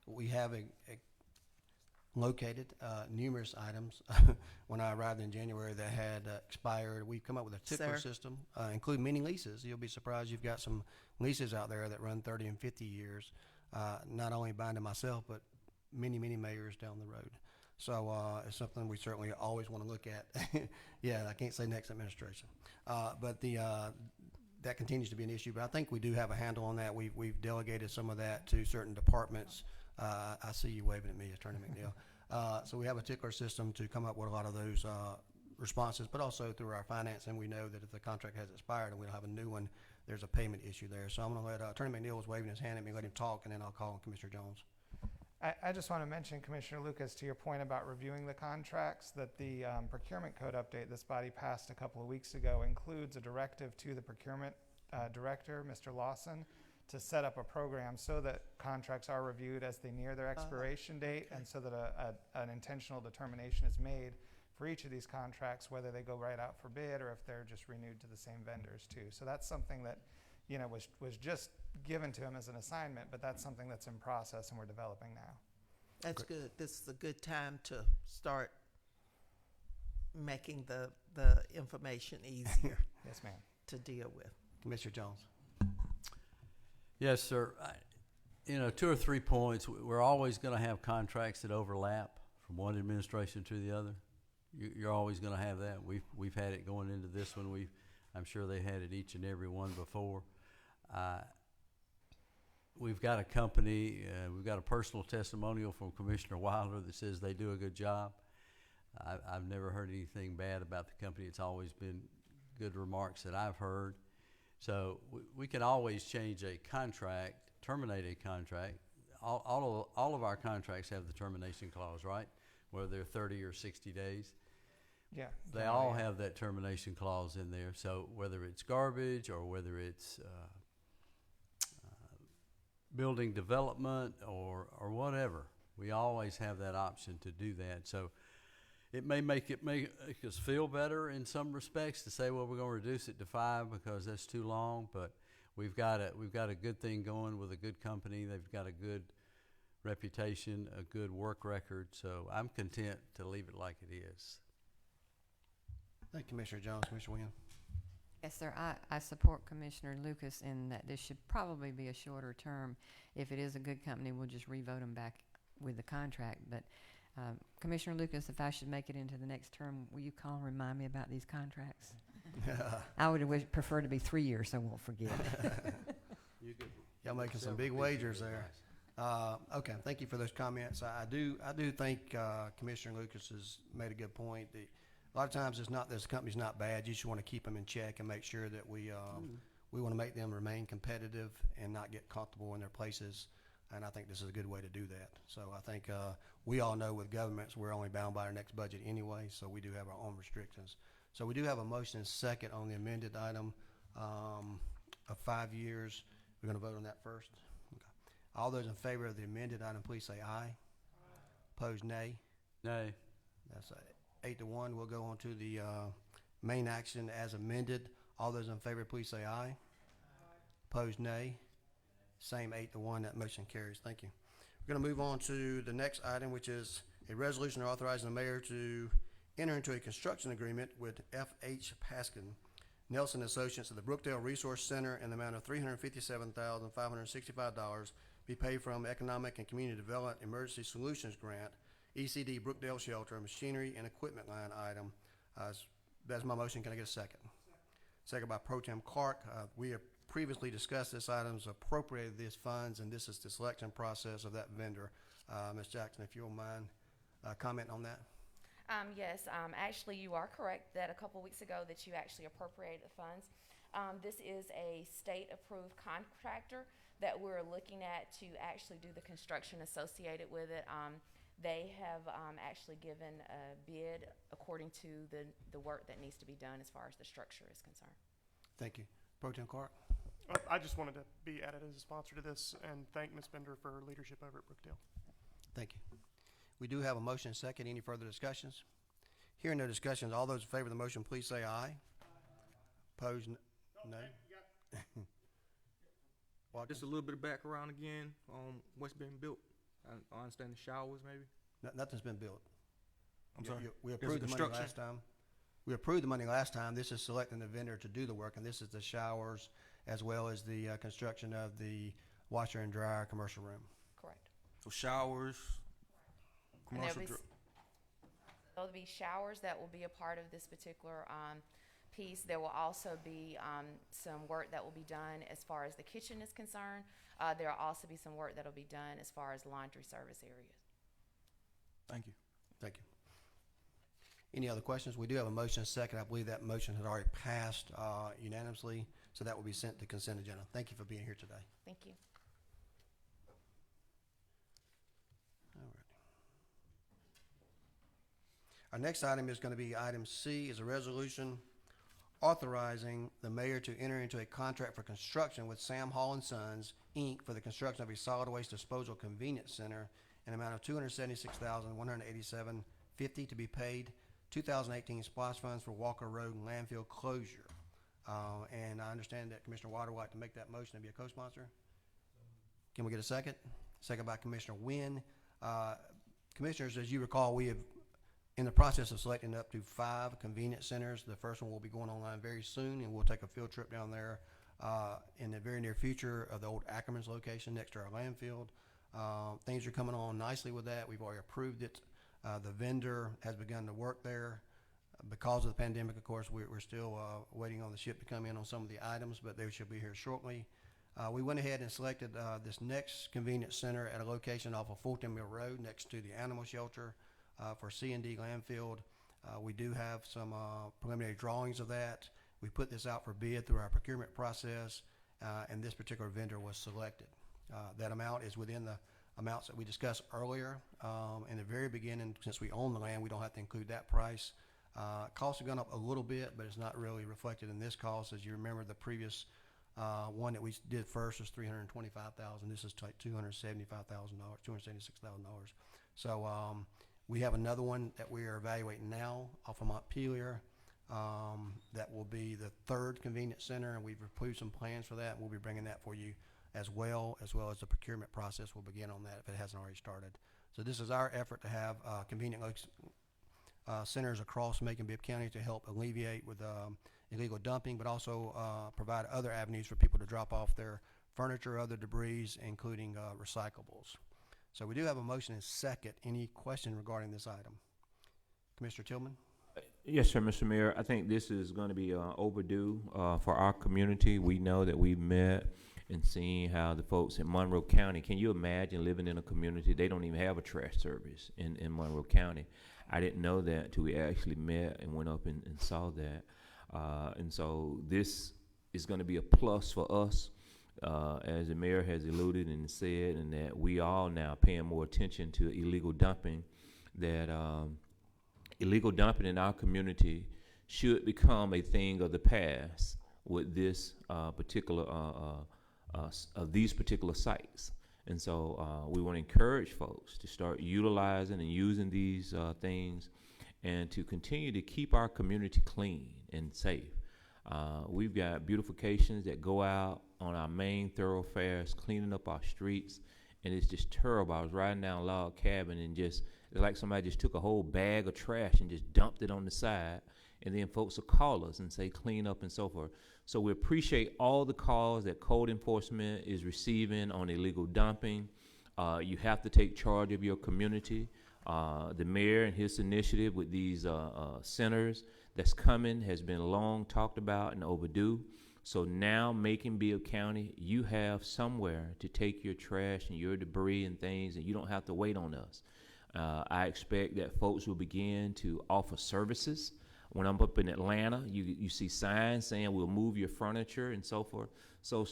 We have located numerous items when I arrived in January that had expired. We've come up with a tickler system, including many leases. You'll be surprised. You've got some leases out there that run 30 and 50 years, not only binding myself, but many, many mayors down the road. So it's something we certainly always want to look at. Yeah, I can't say next administration. But that continues to be an issue. But I think we do have a handle on that. We've delegated some of that to certain departments. I see you waving at me, Attorney McNeil. So we have a tickler system to come up with a lot of those responses, but also through our financing, we know that if the contract has expired and we don't have a new one, there's a payment issue there. So I'm going to let Attorney McNeil was waving his hand at me, let him talk, and then I'll call on Commissioner Jones. I just want to mention, Commissioner Lucas, to your point about reviewing the contracts, that the procurement code update this body passed a couple of weeks ago includes a directive to the procurement director, Mr. Lawson, to set up a program so that contracts are reviewed as they near their expiration date, and so that an intentional determination is made for each of these contracts, whether they go right out for bid or if they're just renewed to the same vendors too. So that's something that, you know, was just given to him as an assignment, but that's something that's in process and we're developing now. That's good. This is a good time to start making the information easier Yes, ma'am. to deal with. Commissioner Jones. Yes, sir. You know, 2 or 3 points. We're always going to have contracts that overlap from one administration to the other. You're always going to have that. We've had it going into this one. I'm sure they had it each and every one before. We've got a company, we've got a personal testimonial from Commissioner Wilder that says they do a good job. I've never heard anything bad about the company. It's always been good remarks that I've heard. So we can always change a contract, terminate a contract. All of our contracts have the termination clause, right? Whether they're 30 or 60 days. Yeah. They all have that termination clause in there. So whether it's garbage or whether it's building development or whatever, we always have that option to do that. So it may make us feel better in some respects to say, well, we're going to reduce it to 5 because that's too long. But we've got a good thing going with a good company. They've got a good reputation, a good work record. So I'm content to leave it like it is. Thank you, Commissioner Jones. Commissioner Williams. Yes, sir. I support Commissioner Lucas in that this should probably be a shorter term. If it is a good company, we'll just revote them back with the contract. But Commissioner Lucas, if I should make it into the next term, will you call and remind me about these contracts? I would prefer to be 3 years, so I won't forget. Y'all making some big wagers there. Okay, thank you for those comments. I do think Commissioner Lucas has made a good point. A lot of times it's not this company's not bad. You just want to keep them in check and make sure that we want to make them remain competitive and not get comfortable in their places. And I think this is a good way to do that. So I think we all know with governments we're only bound by our next budget anyway. So we do have our own restrictions. So we do have a motion second on the amended item of 5 years. We're going to vote on that first. Okay. All those in favor of the amended item, please say aye. Opposed, nay. Nay. That's 8-1. We'll go on to the main action as amended. All those in favor, please say aye. Opposed, nay. Same 8-1. That motion carries. Thank you. We're going to move on to the next item, which is a resolution authorizing the mayor to enter into a construction agreement with F.H. Paskin, Nelson Associates of the Brookdale Resource Center in the amount of $357,565 be paid from Economic and Community Development Emergency Solutions Grant, ECD Brookdale Shelter, machinery and equipment line item. That's my motion. Can I get a second? Second by Pro Tem Clark. We have previously discussed this item, appropriated these funds, and this is the selection process of that vendor. Ms. Jackson, if you don't mind commenting on that. Yes, actually you are correct that a couple weeks ago that you actually appropriated the funds. This is a state-approved contractor that we're looking at to actually do the construction associated with it. They have actually given a bid according to the work that needs to be done as far as the structure is concerned. Thank you. Pro Tem Clark. I just wanted to be added as a sponsor to this and thank Ms. Bender for her leadership over at Brookdale. Thank you. We do have a motion second. Any further discussions? Hearing no discussions, all those in favor of the motion, please say aye. Opposed, no. Just a little bit of background again on what's been built. I understand the showers, maybe. Nothing's been built. I'm sorry. We approved the money last time. We approved the money last time. This is selecting the vendor to do the work, and this is the showers as well as the construction of the washer and dryer commercial room. Correct. So showers, commercial. There'll be showers that will be a part of this particular piece. There will also be some work that will be done as far as the kitchen is concerned. There will also be some work that will be done as far as laundry service areas. Thank you. Thank you. Any other questions? We do have a motion second. I believe that motion had already passed unanimously, so that will be sent to consent agenda. Thank you for being here today. Thank you. Our next item is going to be item C, is a resolution authorizing the mayor to enter into a contract for construction with Sam Hall and Sons, Inc. for the construction of a solid waste disposal convenience center in an amount of $276,187.50 to be paid 2018 SPOS funds for Walker Road and landfill closure. And I understand that Commissioner Water would like to make that motion and be a co-sponsor. Can we get a second? Second by Commissioner Wynn. Commissioners, as you recall, we have in the process of selecting up to 5 convenience centers. The first one will be going online very soon, and we'll take a field trip down there in the very near future of the old Ackerman's location next to our landfill. Things are coming on nicely with that. We've already approved it. The vendor has begun to work there. Because of the pandemic, of course, we're still waiting on the ship to come in on some of the items, but they should be here shortly. We went ahead and selected this next convenience center at a location off of Fulton Mill Road next to the animal shelter for C&D landfill. We do have some preliminary drawings of that. We put this out for bid through our procurement process, and this particular vendor was selected. That amount is within the amounts that we discussed earlier. In the very beginning, since we own the land, we don't have to include that price. Costs have gone up a little bit, but it's not really reflected in this cost. As you remember, the previous one that we did first was $325,000. This is like $275,000, $276,000. So we have another one that we are evaluating now off of Montpelier. That will be the 3rd convenience center, and we've approved some plans for that. We'll be bringing that for you as well as the procurement process will begin on that if it hasn't already started. So this is our effort to have convenient centers across Macon-Bibb County to help alleviate with illegal dumping, but also provide other avenues for people to drop off their furniture, other debris, including recyclables. So we do have a motion and second. Any question regarding this item? Commissioner Tillman? Yes, sir, Mr. Mayor. I think this is going to be overdue for our community. We know that we've met and seen how the folks in Monroe County, can you imagine living in a community, they don't even have a trash service in Monroe County. I didn't know that until we actually met and went up and saw that. And so this is going to be a plus for us, as the mayor has alluded and said, and that we all now paying more attention to illegal dumping, that illegal dumping in our community should become a thing of the past with this these particular sites. And so we want to encourage folks to start utilizing and using these things and to continue to keep our community clean and safe. We've got beautifications that go out on our main thoroughfares, cleaning up our streets, and it's just terrible. I was riding down Log Cabin and it's like somebody just took a whole bag of trash and just dumped it on the side, and then folks will call us and say clean up and so forth. So we appreciate all the calls that code enforcement is receiving on illegal dumping. You have to take charge of your community. The mayor and his initiative with these centers that's coming has been long talked about and overdue. So now, Macon-Bibb County, you have somewhere to take your trash and your debris and things, and you don't have to wait on us. I expect that folks will begin to offer services. When I'm up in Atlanta, you see signs saying we'll move your furniture and so forth. So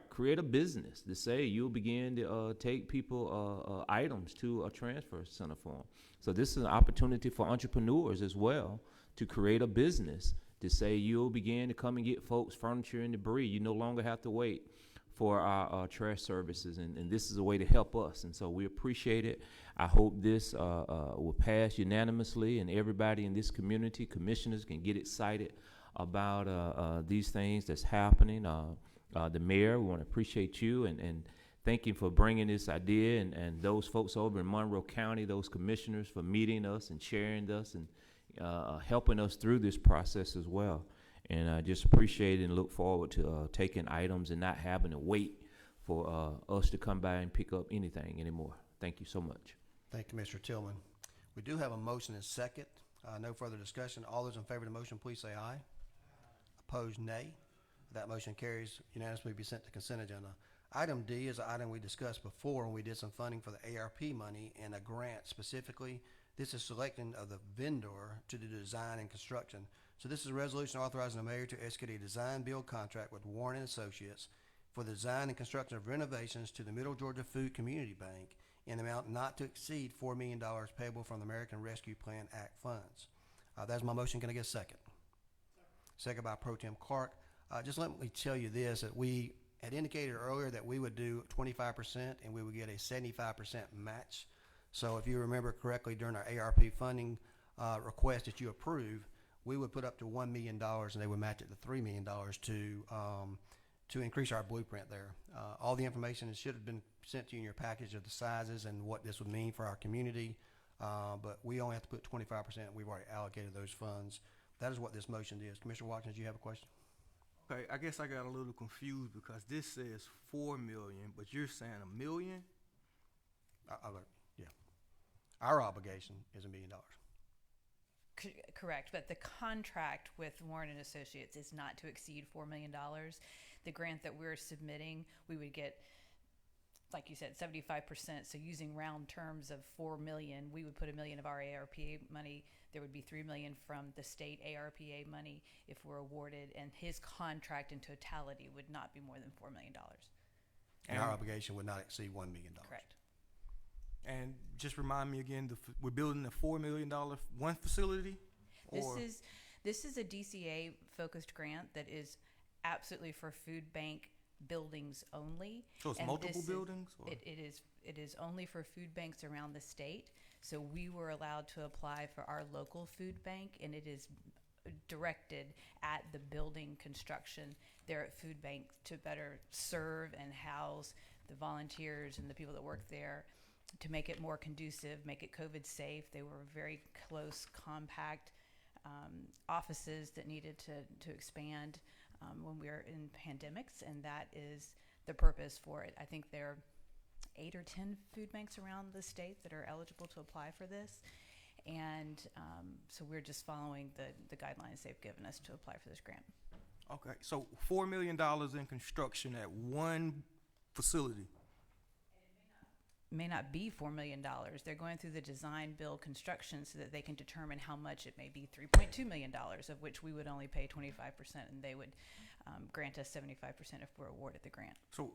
create a business to say you'll begin to take people items to a transfer center for them. So this is an opportunity for entrepreneurs as well to create a business to say you'll begin to come and get folks furniture and debris. You no longer have to wait for our trash services, and this is a way to help us. And so we appreciate it. I hope this will pass unanimously, and everybody in this community, commissioners, can get excited about these things that's happening. The mayor, we want to appreciate you and thank you for bringing this idea, and those folks over in Monroe County, those commissioners, for meeting us and sharing us and helping us through this process as well. And I just appreciate it and look forward to taking items and not having to wait for us to come by and pick up anything anymore. Thank you so much. Thank you, Mr. Tillman. We do have a motion and second. No further discussion. All those in favor of the motion, please say aye. Opposed, nay. That motion carries unanimously, be sent to consent agenda. Item D is an item we discussed before when we did some funding for the ARP money and a grant specifically. This is selecting of the vendor to do the design and construction. So this is a resolution authorizing the mayor to execute a design build contract with Warren and Associates for the design and construction of renovations to the Middle Georgia Food Community Bank in an amount not to exceed $4 million payable from the American Rescue Plan Act funds. That's my motion. Can I get a second? Second by Pro Tem Clark. Just let me tell you this, that we had indicated earlier that we would do 25% and we would get a 75% match. So if you remember correctly, during our ARP funding request that you approved, we would put up to $1 million and they would match it to $3 million to increase our blueprint there. All the information should have been sent to you in your package of the sizes and what this would mean for our community, but we only have to put 25%. We've already allocated those funds. That is what this motion is. Commissioner Watkins, do you have a question? Okay, I guess I got a little confused because this says 4 million, but you're saying $1 million? Yeah. Our obligation is $1 million. Correct, but the contract with Warren and Associates is not to exceed $4 million. The grant that we're submitting, we would get, like you said, 75%. So using round terms of $4 million, we would put $1 million of our ARPA money. There would be $3 million from the state ARPA money if we're awarded, and his contract in totality would not be more than $4 million. And our obligation would not exceed $1 million. Correct. And just remind me again, we're building a $4 million one facility? This is a DCA focused grant that is absolutely for food bank buildings only. So it's multiple buildings? It is only for food banks around the state. So we were allowed to apply for our local food bank, and it is directed at the building construction there at food bank to better serve and house the volunteers and the people that work there, to make it more conducive, make it COVID safe. They were very close, compact offices that needed to expand when we were in pandemics, and that is the purpose for it. I think there are 8 or 10 food banks around the state that are eligible to apply for this, and so we're just following the guidelines they've given us to apply for this grant. Okay, so $4 million in construction at one facility. May not be $4 million. They're going through the design, build, construction so that they can determine how much it may be. $3.2 million, of which we would only pay 25%, and they would grant us 75% if we're awarded the grant. So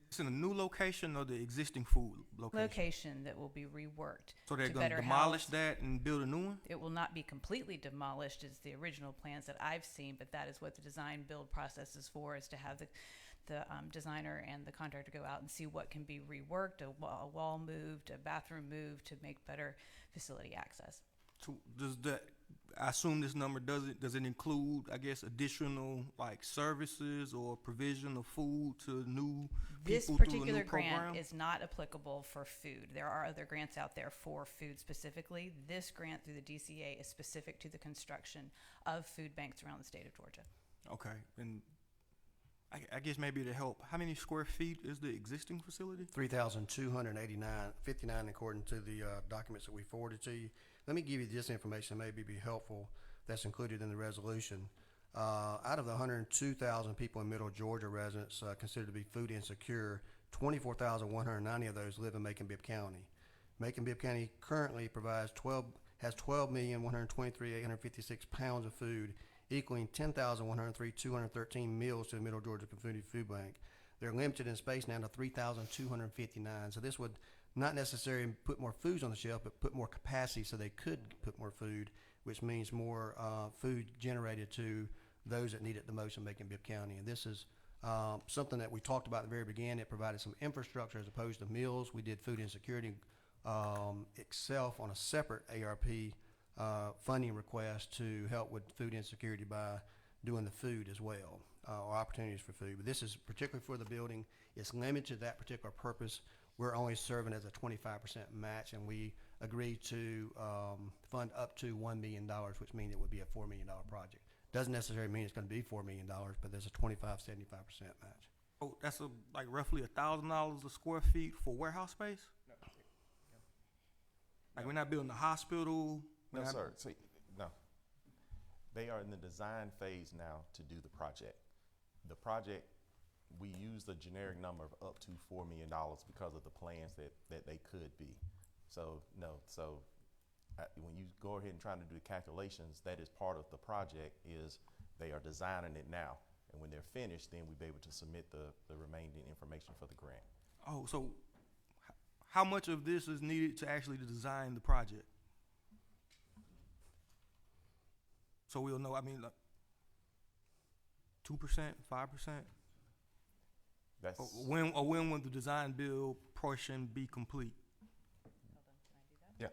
it's in a new location or the existing food location? Location that will be reworked. So they're to going to better demolish house. that and build a new one? It will not be completely demolished as the original plans that I've seen, but that is what the design build process is for, is to have the designer and the contractor go out and see what can be reworked, a wall moved, a bathroom moved to make better facility access. So I assume this number does it include, I guess, additional like services or provision of food to new This people through a particular new program? grant is not applicable for food. There are other grants out there for food specifically. This grant through the DCA is specific to the construction of food banks around the state of Georgia. Okay, and I guess maybe to help, how many square feet is the existing facility? 3,259 according to the documents that we forwarded to you. Let me give you this information, maybe be helpful, that's included in the resolution. Out of the 102,000 people in Middle Georgia residents considered to be food insecure, 24,190 of those live in Macon-Bibb County. Macon-Bibb County currently has 12,123,856 pounds of food, equaling 10,103,213 meals to the Middle Georgia Community Food Bank. They're limited in space now to 3,259. So this would not necessarily put more foods on the shelf, but put more capacity so they could put more food, which means more food generated to those that need it the most in Macon-Bibb County. And this is something that we talked about at the very beginning. It provided some infrastructure as opposed to meals. We did food insecurity itself on a separate ARP funding request to help with food insecurity by doing the food as well, or opportunities for food. But this is particularly for the building. It's limited to that particular purpose. We're only serving as a 25% match, and we agreed to fund up to $1 million, which means it would be a $4 million project. Doesn't necessarily mean it's going to be $4 million, but there's a 75% match. Oh, that's like roughly $1,000 a square feet for warehouse space? No. Like we're not building a hospital? No, sir. See, no. They are in the design phase now to do the project. The project, we used a generic number of up to $4 million because of the plans that they could be. So, no. So, when you go ahead and try to do the calculations, that is part of the project, is they are designing it now. And when they're finished, then we'll be able to submit the remaining information for the grant. Oh, so how much of this is needed to actually design the project? So we'll know, I mean, like 2%, 5%? That's Or when will the design build portion be complete? yeah.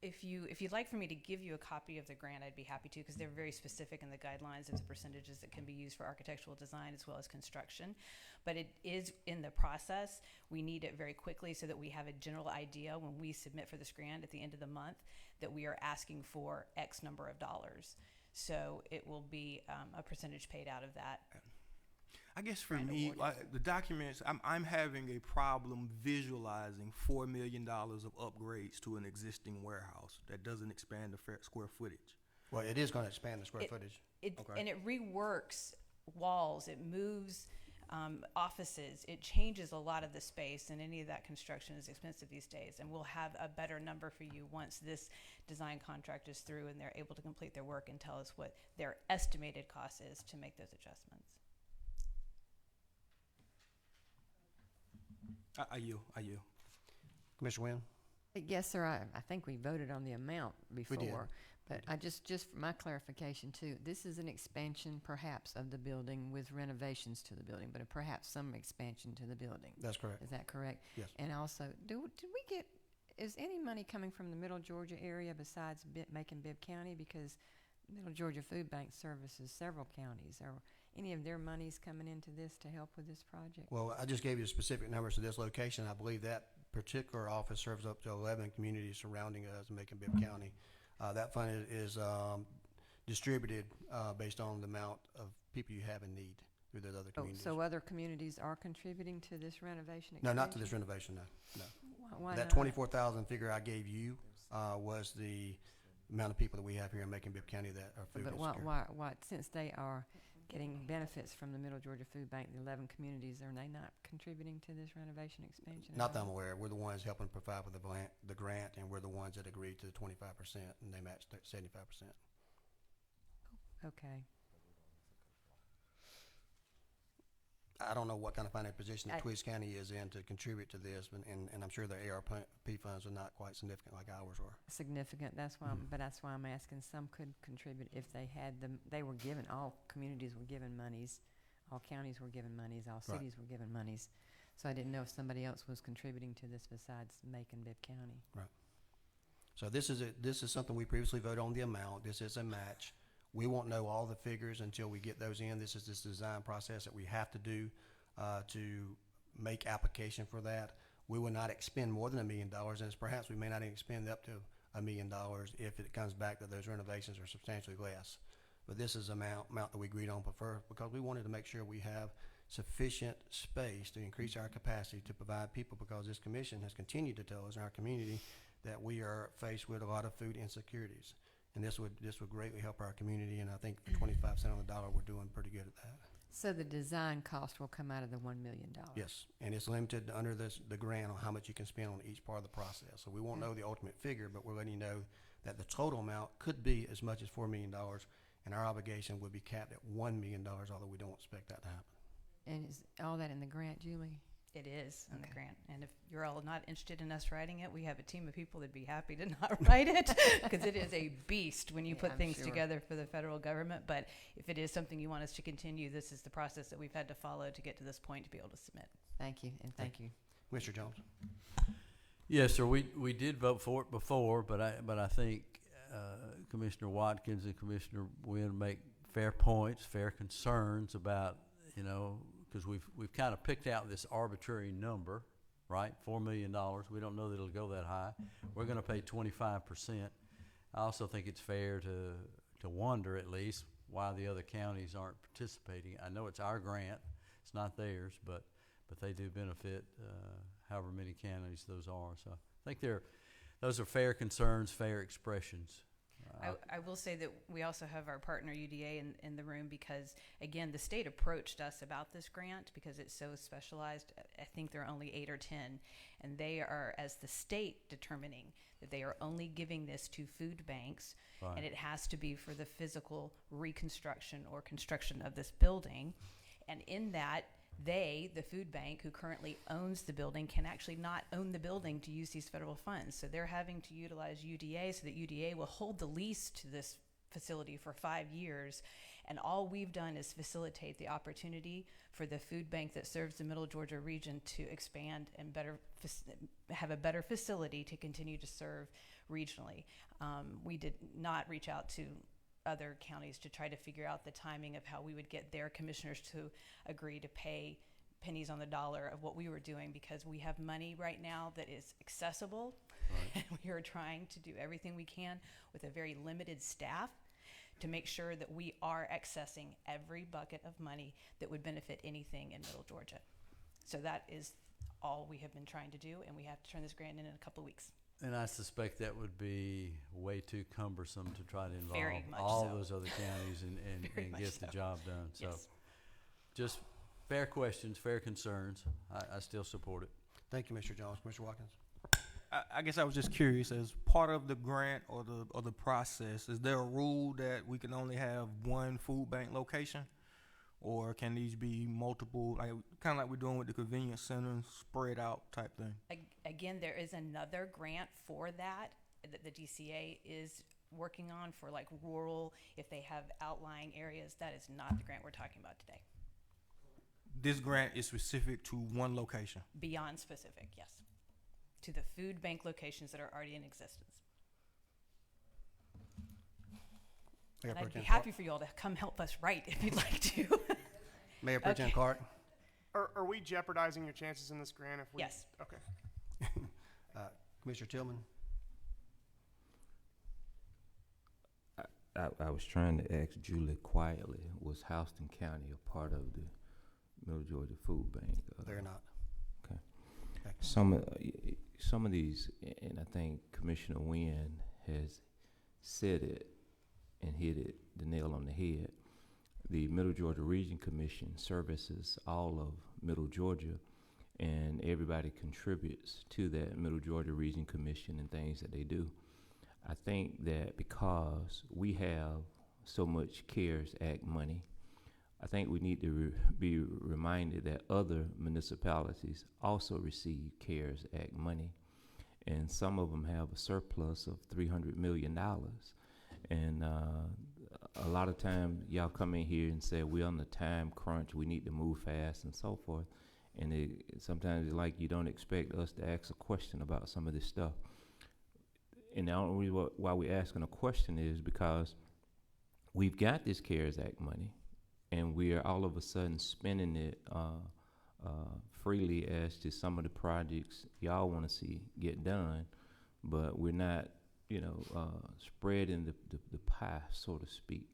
If you'd like for me to give you a copy of the grant, I'd be happy to, because they're very specific in the guidelines of the percentages that can be used for architectural design as well as construction. But it is in the process. We need it very quickly so that we have a general idea when we submit for this grant at the end of the month that we are asking for X number of dollars. So it will be a percentage paid out of that. I guess for Grant me, awarded. like the documents, I'm having a problem visualizing $4 million of upgrades to an existing warehouse that doesn't expand the square footage. Well, it is gonna expand the square It- footage. And it reworks walls, it moves offices, it changes a lot of the space, and any of that construction is expensive these days. And we'll have a better number for you once this design contract is through and they're able to complete their work and tell us what their estimated cost is to make those adjustments. I yield. Commissioner Wynn? Yes, sir. I think we voted on the amount before. did. But I just for my clarification too, this is an expansion perhaps of the building with renovations to the building, but perhaps some expansion to the building. That's correct. Is that correct? Yes. And also, did we get, is any money coming from the Middle Georgia area besides Macon-Bibb County? Because Middle Georgia Food Bank services several counties. Are any of their monies coming into this to help with this project? Well, I just gave you specific numbers to this location. I believe that particular office serves up to 11 communities surrounding us in Macon-Bibb County. That fund is distributed based on the amount of people you have in need through those other communities. So other communities are contributing to this renovation No, expansion? not to this renovation, no. Why That not? 24,000 figure I gave you was the amount of people that we have here in Macon-Bibb County that are food But insecure. why, since they are getting benefits from the Middle Georgia Food Bank, the 11 communities, are they not contributing to this renovation expansion? at Not that all? I'm aware of. We're the ones helping provide for the grant, and we're the ones that agreed to the 25%, and they matched 75%. Okay. I don't know what kind of financial position that I- Twiz County is in to contribute to this, and I'm sure their ARP funds are not quite significant like ours are. Significant, that's why, but that's why I'm asking, some could contribute if they had them, they were given, all communities were given monies, all counties were given monies, all Right. cities were given monies. So I didn't know if somebody else was contributing to this besides Macon-Bibb County. So this is something we previously voted on the amount. This is a match. We won't know all the figures until we get those in. This is this design process that we have to do to make application for that. We will not expend more than $1 million, and perhaps we may not even expend up to $1 million if it comes back that those renovations are substantially less. But this is the amount that we agreed on prefer, because we wanted to make sure we have sufficient space to increase our capacity to provide people, because this commission has continued to tell us in our community that we are faced with a lot of food insecurities. And this would greatly help our community, and I think for 25 cents on the dollar, we're doing pretty good at that. So the design cost will come out of the $1 million? Yes, and it's limited under the grant on how much you can spend on each part of the process. So we won't know the ultimate figure, but we're letting you know that the total amount could be as much as $4 million, and our obligation would be capped at $1 million, although we don't expect that to happen. And is all that in the grant, Julie? It is in the grant, and if you're all not interested in us writing it, we have a team of people that'd be happy to not write it, because it is a beast when you Yeah, put I'm things sure. together for the federal government. But if it is something you want us to continue, this is the process that we've had to follow to get to this point to be able to submit. Thank you, and thank you. Mr. Jones? Yes, sir. We did vote for it before, but I think Commissioner Watkins and Commissioner Wynn make fair points, fair concerns about, because we've kind of picked out this arbitrary number, right? $4 million. We don't know that it'll go that high. We're going to pay 25%. I also think it's fair to wonder at least why the other counties aren't participating. I know it's our grant, it's not theirs, but they do benefit however many counties those are. So I think those are fair concerns, fair expressions. I will say that we also have our partner UDA in the room, because, again, the state approached us about this grant because it's so specialized. I think there are only 8 or 10, and they are, as the state, determining that they are only giving this to food banks, Right. and it has to be for the physical reconstruction or construction of this building. And in that, They, the food bank, who currently owns the building, can actually not own the building to use these federal funds. So they're having to utilize UDA so that UDA will hold the lease to this facility for 5 years. And all we've done is facilitate the opportunity for the food bank that serves the Middle Georgia region to expand and have a better facility to continue to serve regionally. We did not reach out to other counties to try to figure out the timing of how we would get their commissioners to agree to pay pennies on the dollar of what we were doing, because we have money right now that is accessible. And we are trying to do everything we can with a very limited staff to make sure that we are accessing every bucket of money that would benefit anything in Middle Georgia. So that is all we have been trying to do, and we have to turn this grant in a couple of weeks. And I suspect that would be way too cumbersome to try to involve Very much all so. those other counties Very and much get the so. job done. So Yes. just fair questions, fair concerns. I still support it. Thank you, Mr. Jones. Mr. Watkins? I guess I was just curious, as part of the grant or the process, is there a rule that we can only have one food bank location? Or can these be multiple, like kind of like we're doing with the convenience centers, spread out type thing? Again, there is another grant for that the DCA is working on for like rural, if they have outlying areas. That is not the grant we're talking about today. This grant is specific to one location. Beyond specific, yes. To the food bank locations that are already in existence. Mayor And Pro I'd be Tem happy for you all to come help us write if you'd like to. Mayor Pro Tem Okay. Clark? Are we jeopardizing your chances in this grant if we? Yes. Okay. Commissioner Tillman? I was trying to ask Julie quietly, was Houston County a part of the Middle Georgia Food Bank? They're not. Okay. Okay. Some of these, and I think Commissioner Wynn has said it and hit it the nail on the head. The Middle Georgia Region Commission services all of Middle Georgia, and everybody contributes to that Middle Georgia Region Commission and things that they do. I think that because we have so much CARES Act money, I think we need to be reminded that other municipalities also receive CARES Act money, and some of them have a surplus of $300 million. And a lot of times y'all come in here and say, we're on the time crunch, we need to move fast and so forth. And sometimes it's like you don't expect us to ask a question about some of this stuff. And the only reason why we're asking a question is because we've got this CARES Act money, and we are all of a sudden spending it freely as to some of the projects y'all want to see get done, but we're not, spreading the pie, so to speak,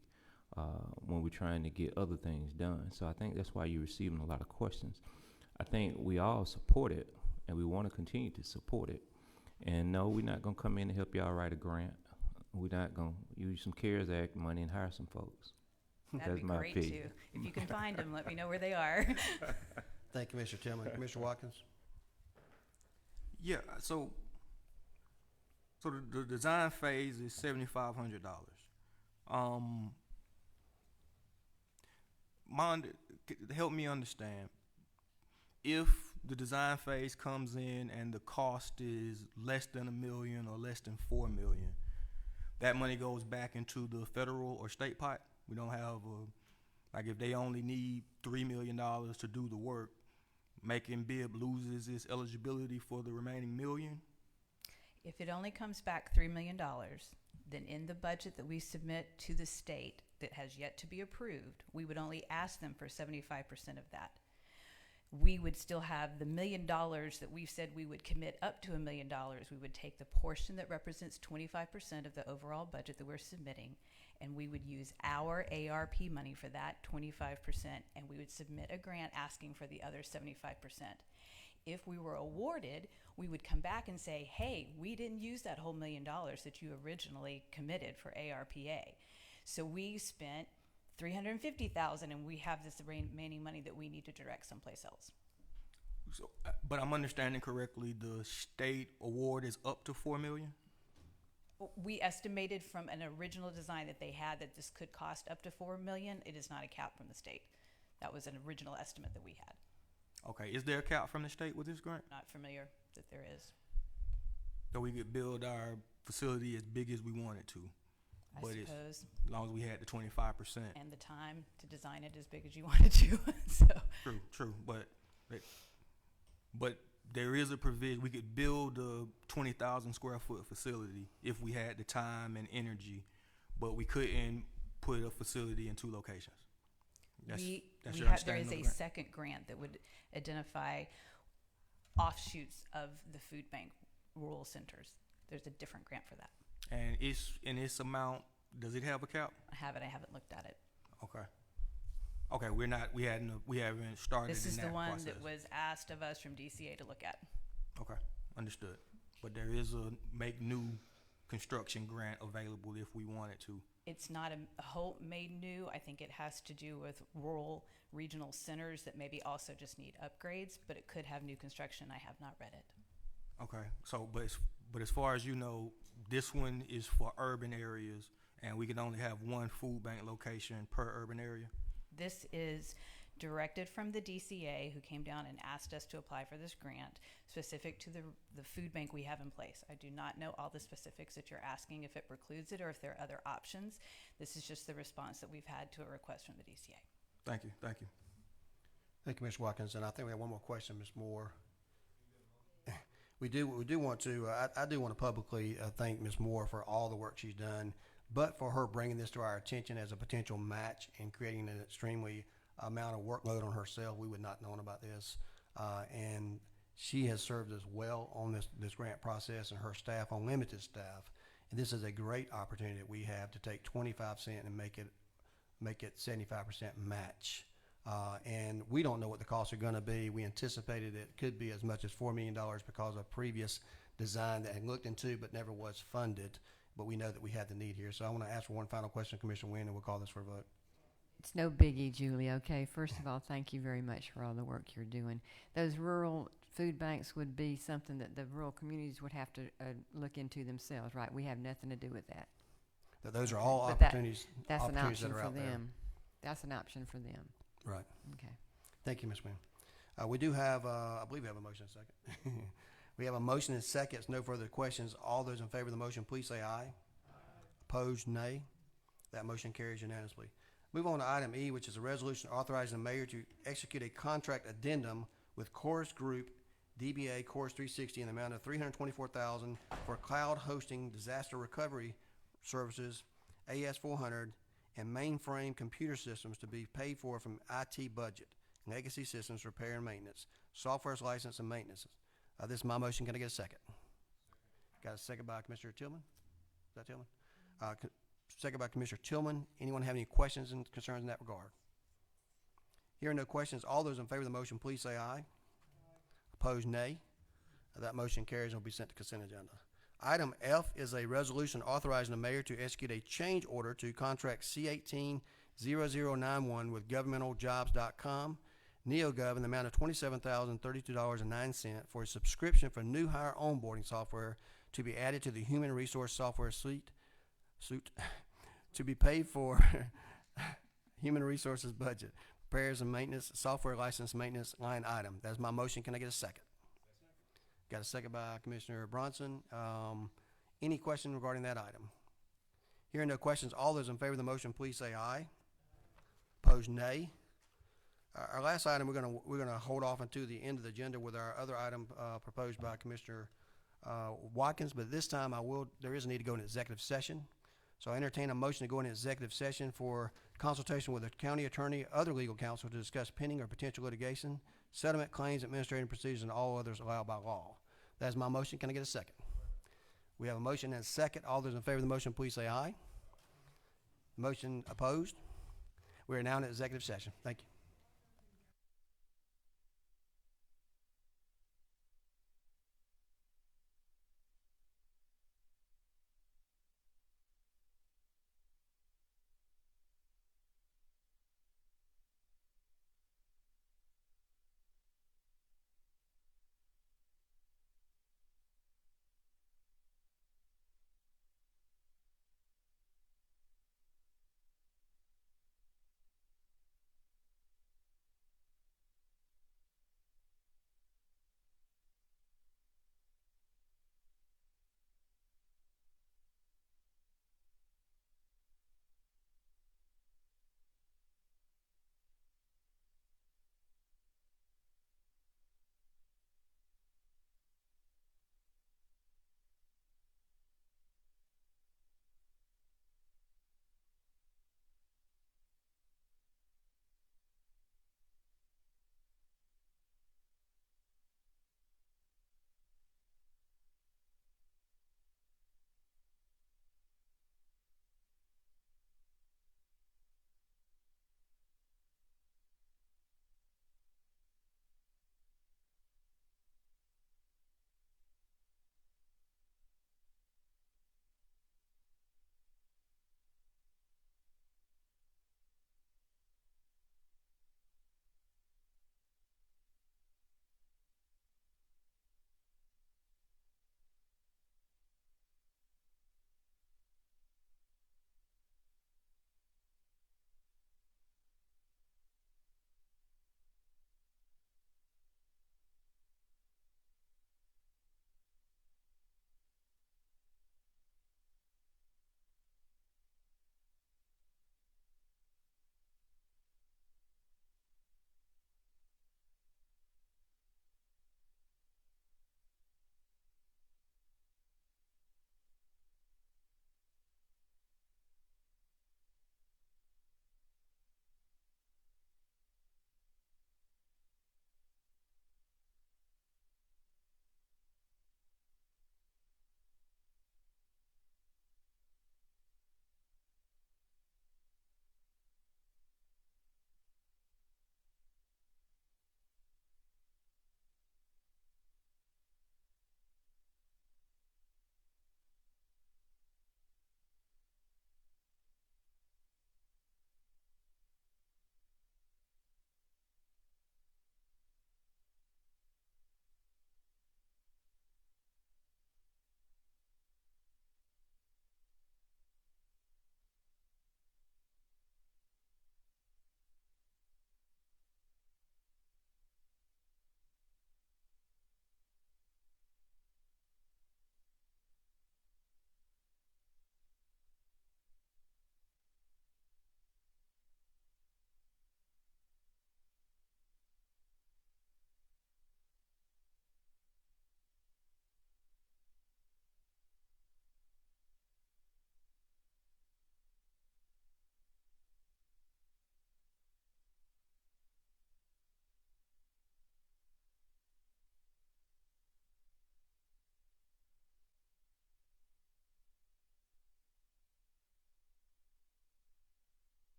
when we're trying to get other things done. So I think that's why you're receiving a lot of questions. I think we all support it, and we want to continue to support it. And no, we're not going to come in and help y'all write a grant. We're not going to use some CARES Act money and hire some folks. That'd That's be my great opinion. too. If you can find them, let me know where they are. Thank you, Mr. Tillman. Commissioner Watkins? Yeah, so the design phase is $7,500. Help me understand. If the design phase comes in and the cost is less than $1 million or less than $4 million, that money goes back into the federal or state pot. We don't have like if they only need $3 million to do the work, Macon-Bibb loses its eligibility for the remaining $1 million. If it only comes back $3 million, then in the budget that we submit to the state that has yet to be approved, we would only ask them for 75% of that. We would still have the $1 million that we've said we would commit up to $1 million. We would take the portion that represents 25% of the overall budget that we're submitting, and we would use our ARP money for that 25%, and we would submit a grant asking for the other 75%. If we were awarded, we would come back and say, hey, we didn't use that whole $1 million that you originally committed for ARPA. So we spent $350,000, and we have this remaining money that we need to direct someplace else. So, but I'm understanding correctly, the state award is up to $4 million? We estimated from an original design that they had that this could cost up to $4 million. It is not a cap from the state. That was an original estimate that we had. Okay, is there a cap from the state with this grant? Not familiar that there is. So we could build our facility as big as we wanted to, I but it's, suppose, as long as we had the 25%. and the time to design it as big as you wanted to. So True, but there is a provision. We could build a 20,000 square foot facility if we had the time and energy, but we couldn't put a facility in 2 locations. That's your there is understanding of a the grant? second grant that would identify offshoots of the food bank rural centers. There's a different grant for that. And it's in its amount. Does it have a cap? I haven't looked at it. Okay. Okay, we haven't started. This in is the that one process. that was asked of us from DCA to look at. Okay, understood. But there is a make new construction grant available if we wanted to. It's not a whole made new. I think it has to do with rural regional centers that maybe also just need upgrades, but it could have new construction. I have not read it. Okay, so but as far as you know, this one is for urban areas, and we can only have 1 food bank location per urban area. This is directed from the DCA, who came down and asked us to apply for this grant specific to the food bank we have in place. I do not know all the specifics that you're asking, if it precludes it or if there are other options. This is just the response that we've had to a request from the DCA. Thank you. Thank you, Ms. Watkins. And I think we have one more question, Ms. Moore. We do want to, I do want to publicly thank Ms. Moore for all the work she's done, but for her bringing this to our attention as a potential match and creating an extremely amount of workload on herself. We would not known about this. And she has served us well on this grant process, and her staff, unlimited staff. And this is a great opportunity that we have to take 25 cents and make it 75% match. And we don't know what the costs are going to be. We anticipated it could be as much as $4 million because of previous design that had looked into but never was funded. But we know that we had the need here. So I want to ask for one final question, Commissioner Wynn, and we'll call this for a vote. It's no biggie, Julie, okay? First of all, thank you very much for all the work you're doing. Those rural food banks would be something that the rural communities would have to look into themselves, right? We have nothing to do with that. Those are all But opportunities, that's an opportunities option that are for out there. them. That's an option for them. Right. Okay. Thank you, Ms. Wynn. We do have, I believe we have a motion and a second. We have a motion and seconds. No further questions. All those in favor of the motion, please say aye. Opposed, nay. That motion carries unanimously. Move on to item E, which is a resolution authorizing the mayor to execute a contract addendum with Chorus Group, DBA Chorus 360, in the amount of $324,000 for cloud hosting, disaster recovery services, AS400, and mainframe computer systems to be paid for from IT budget, legacy systems repair and maintenance, software's license and maintenance. This is my motion. Can I get a second? Got a second by Commissioner Tillman? Is that Tillman? Second by Commissioner Tillman. Anyone have any questions and concerns in that regard? Hearing no questions, all those in favor of the motion, please say aye. Opposed, nay. That motion carries and will be sent to consent agenda. Item F is a resolution authorizing the mayor to execute a change order to contract C180091 with governmentaljobs.com, NeoGov, in the amount of $27,032.09 for a subscription for new hire onboarding software to be added to the human resource software suite to be paid for human resources budget, repairs and maintenance, software license maintenance line item. That's my motion. Can I get a second? Got a second by Commissioner Bronson. Any question regarding that item? Hearing no questions, all those in favor of the motion, please say aye. Opposed, nay. Our last item, we're gonna hold off until the end of the agenda with our other item proposed by Commissioner Watkins. But this time, there is a need to go into executive session. So I entertain a motion to go into executive session for consultation with the county attorney, other legal counsel to discuss pending or potential litigation, settlement claims, administrative procedures, and all others allowed by law. That is my motion. Can I get a second? We have a motion and a second. All those in favor of the motion, please say aye. Motion opposed? We are now in executive session. Thank you.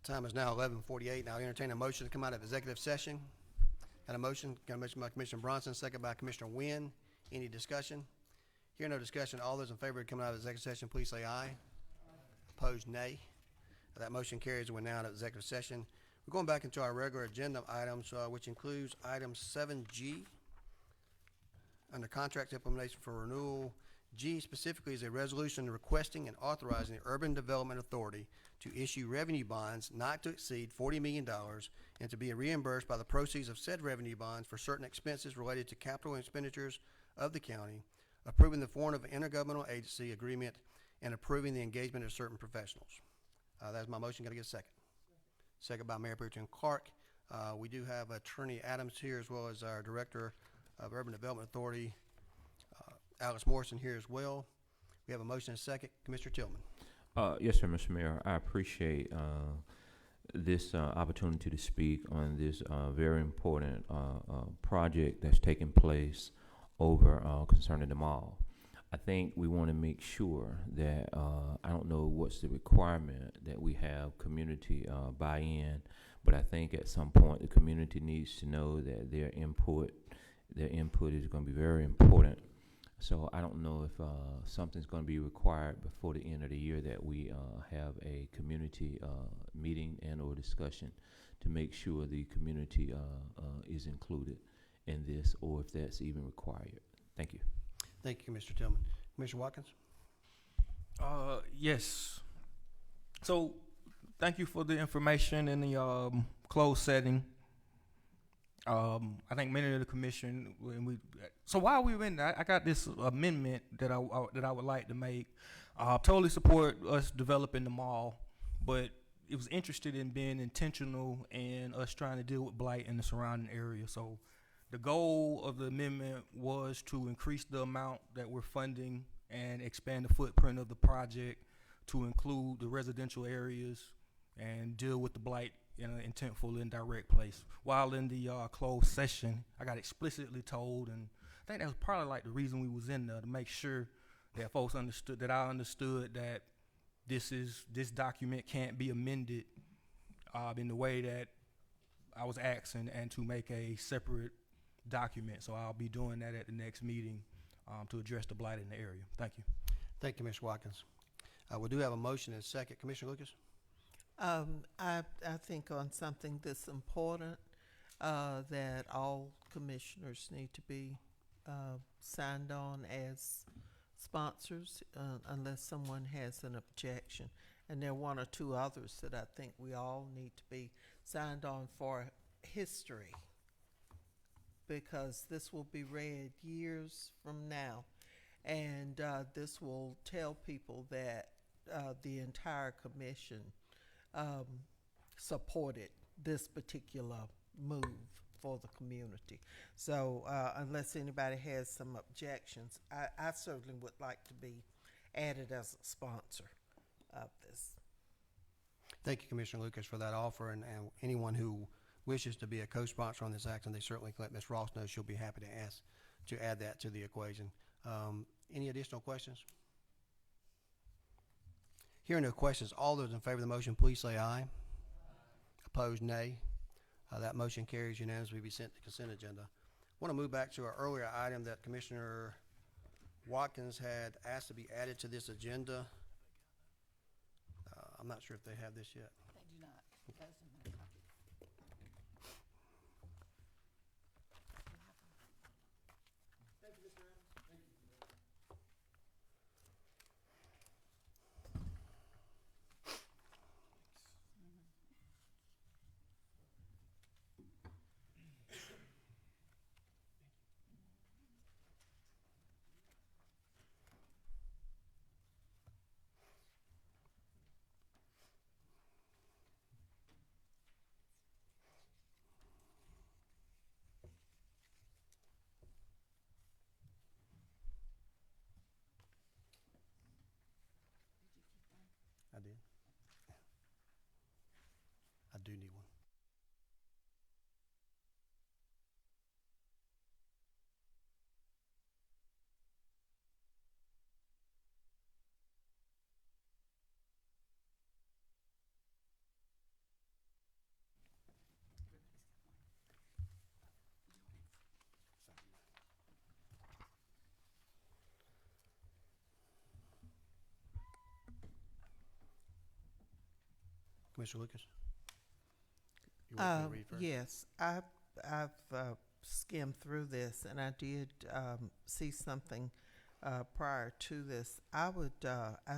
Time is now 11:48. Now entertain a motion to come out of executive session. Got a motion by Commissioner Bronson, second by Commissioner Wynn. Any discussion? Hearing no discussion, all those in favor of coming out of executive session, please say aye. Opposed, nay. That motion carries. We're now out of executive session. We're going back into our regular agenda items, which includes item 7G, under contract implementation for renewal. G specifically is a resolution requesting and authorizing the Urban Development Authority to issue revenue bonds not to exceed $40 million and to be reimbursed by the proceeds of said revenue bonds for certain expenses related to capital expenditures of the county, approving the form of intergovernmental agency agreement, and approving the engagement of certain professionals. That's my motion. Got to get a second. Second by Mayor Pro Tem Clark. We do have Attorney Adams here, as well as our Director of Urban Development Authority, Alex Morrison, here as well. We have a motion and a second. Commissioner Tillman. Yes, sir, Mr. Mayor. I appreciate this opportunity to speak on this very important project that's taking place over concerning the mall. I think we want to make sure that I don't know what's the requirement that we have community buy-in, but I think at some point the community needs to know that their input is going to be very important. So I don't know if something's going to be required before the end of the year that we have a community meeting and or discussion to make sure the community is included in this, or if that's even required. Thank you. Thank you, Commissioner Tillman. Commissioner Watkins? Yes. So thank you for the information in the closed setting. I think many of the commission, so while we were in that, I got this amendment that I would like to make. Totally support us developing the mall, but it was interested in being intentional and us trying to deal with blight in the surrounding area. So the goal of the amendment was to increase the amount that we're funding and expand the footprint of the project to include the residential areas and deal with the blight in an intentful and direct place. While in the closed session, I got explicitly told, and I think that was probably like the reason we was in there, to make sure that folks understood, that I understood that this document can't be amended in the way that I was asking, and to make a separate document. So I'll be doing that at the next meeting to address the blight in the area. Thank you. Thank you, Mr. Watkins. We do have a motion and a second. Commissioner Lucas? I think on something that's important, that all commissioners need to be signed on as sponsors, unless someone has an objection. And there are one or two others that I think we all need to be signed on for history, because this will be read years from now, and this will tell people that the entire commission supported this particular move for the community. So unless anybody has some objections, I certainly would like to be added as a sponsor of this. Thank you, Commissioner Lucas, for that offer, and anyone who wishes to be a co-sponsor on this action, they certainly can let Ms. Ross know. She'll be happy to add that to the equation. Any additional questions? Hearing no questions, all those in favor of the motion, please say aye. Opposed, nay. That motion carries unanimously. Be sent to consent agenda. I want to move back to our earlier item that Commissioner Watkins had asked to be added to this agenda. I'm not sure if they have this yet. They do not. Okay. Commissioner Lucas? You want me to read first? Yes, I've skimmed through this, and I did see something prior to this. I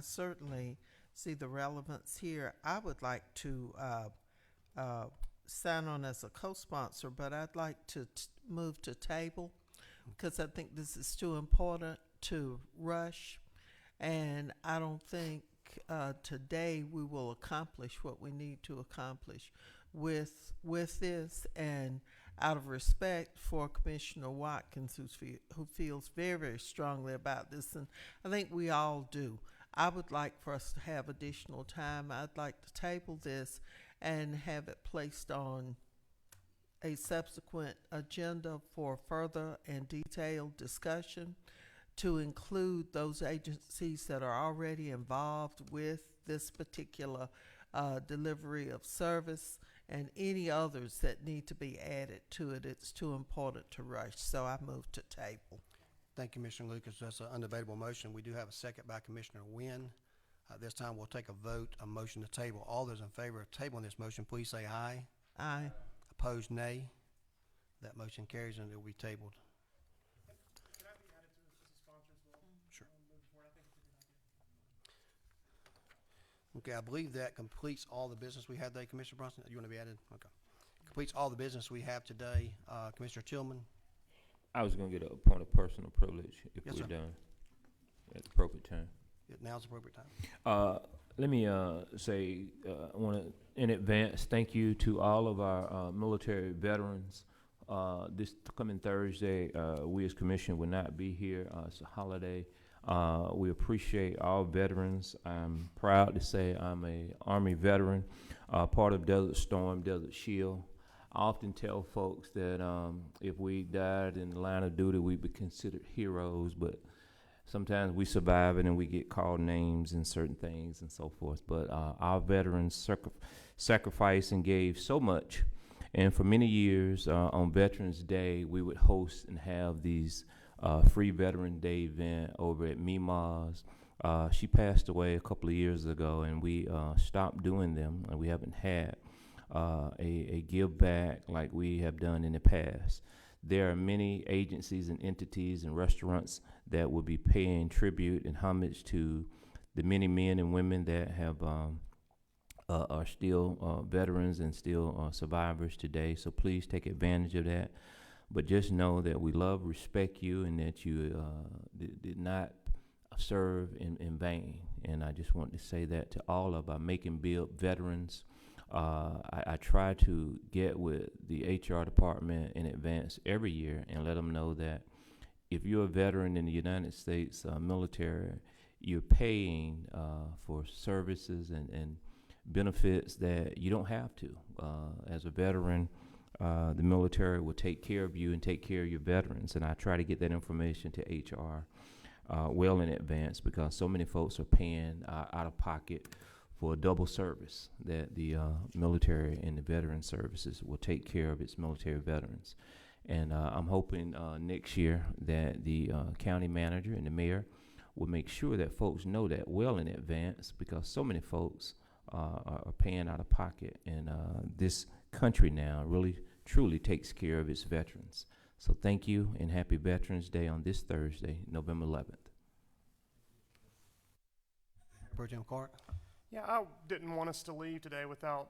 certainly see the relevance here. I would like to sign on as a co-sponsor, but I'd like to move to table because I think this is too important to rush, and I don't think today we will accomplish what we need to accomplish with this, and out of respect for Commissioner Watkins, who feels very, very strongly about this, and I think we all do. I would like for us to have additional time. I'd like to table this and have it placed on a subsequent agenda for further and detailed discussion to include those agencies that are already involved with this particular delivery of service and any others that need to be added to it. It's too important to rush, so I move to table. Thank you, Commissioner Lucas. That's an undebatable motion. We do have a second by Commissioner Wynn. This time we'll take a vote, a motion to table. All those in favor of tabling this motion, please say aye. Aye. Opposed, nay. That motion carries and it will be tabled. Can I be added to this as a sponsor as well? Sure. Moving forward, I think it's a good idea. Okay, I believe that completes all the business we have today. Commissioner Brunson, you want to be added? Okay. Completes all the business we have today. Commissioner Tillman? I was going to get a point of personal privilege if Yes, we're sir. done at the appropriate time. Now's the appropriate time. Let me say, I want to, in advance, thank you to all of our military veterans. This coming Thursday, we as commission will not be here. It's a holiday. We appreciate all veterans. I'm proud to say I'm a Army veteran, part of Desert Storm, Desert Shield. I often tell folks that if we died in the line of duty, we'd be considered heroes, but sometimes we survive it and we get called names and certain things and so forth. But our veterans sacrificed and gave so much. And for many years on Veterans Day, we would host and have these free Veteran Day event over at Mima's. She passed away a couple of years ago, and we stopped doing them, and we haven't had a give back like we have done in the past. There are many agencies and entities and restaurants that will be paying tribute and homage to the many men and women that have are still veterans and still survivors today. So please take advantage of that. But just know that we love, respect you, and that you did not serve in vain. And I just want to say that to all of our Macon-Bibb veterans. I try to get with the HR department in advance every year and let them know that if you're a veteran in the United States military, you're paying for services and benefits that you don't have to. As a veteran, the military will take care of you and take care of your veterans, and I try to get that information to HR well in advance because so many folks are paying out of pocket for a double service that the military and the veteran services will take care of its military veterans. And I'm hoping next year that the county manager and the mayor will make sure that folks know that well in advance because so many folks are paying out of pocket. And this country now really, truly takes care of its veterans. So thank you and happy Veterans Day on this Thursday, November 11th. Pro Tem Clark? Yeah, I didn't want us to leave today without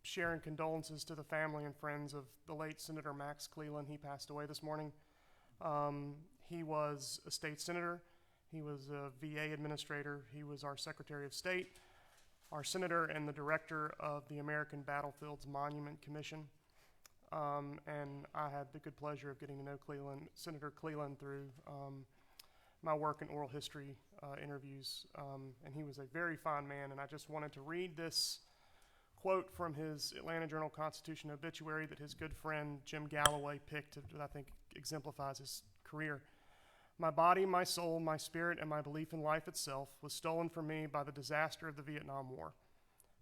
sharing condolences to the family and friends of the late Senator Max Cleland. He passed away this morning. He was a state senator. He was a VA administrator. He was our Secretary of State, our senator, and the director of the American Battlefields Monument Commission. And I had the good pleasure of getting to know Senator Cleland through my work in oral history interviews, and he was a very fine man, and I just wanted to read this quote from his Atlanta Journal-Constitution obituary that his good friend Jim Galloway picked that I think exemplifies his career. My body, my soul, my spirit, and my belief in life itself was stolen from me by the disaster of the Vietnam War.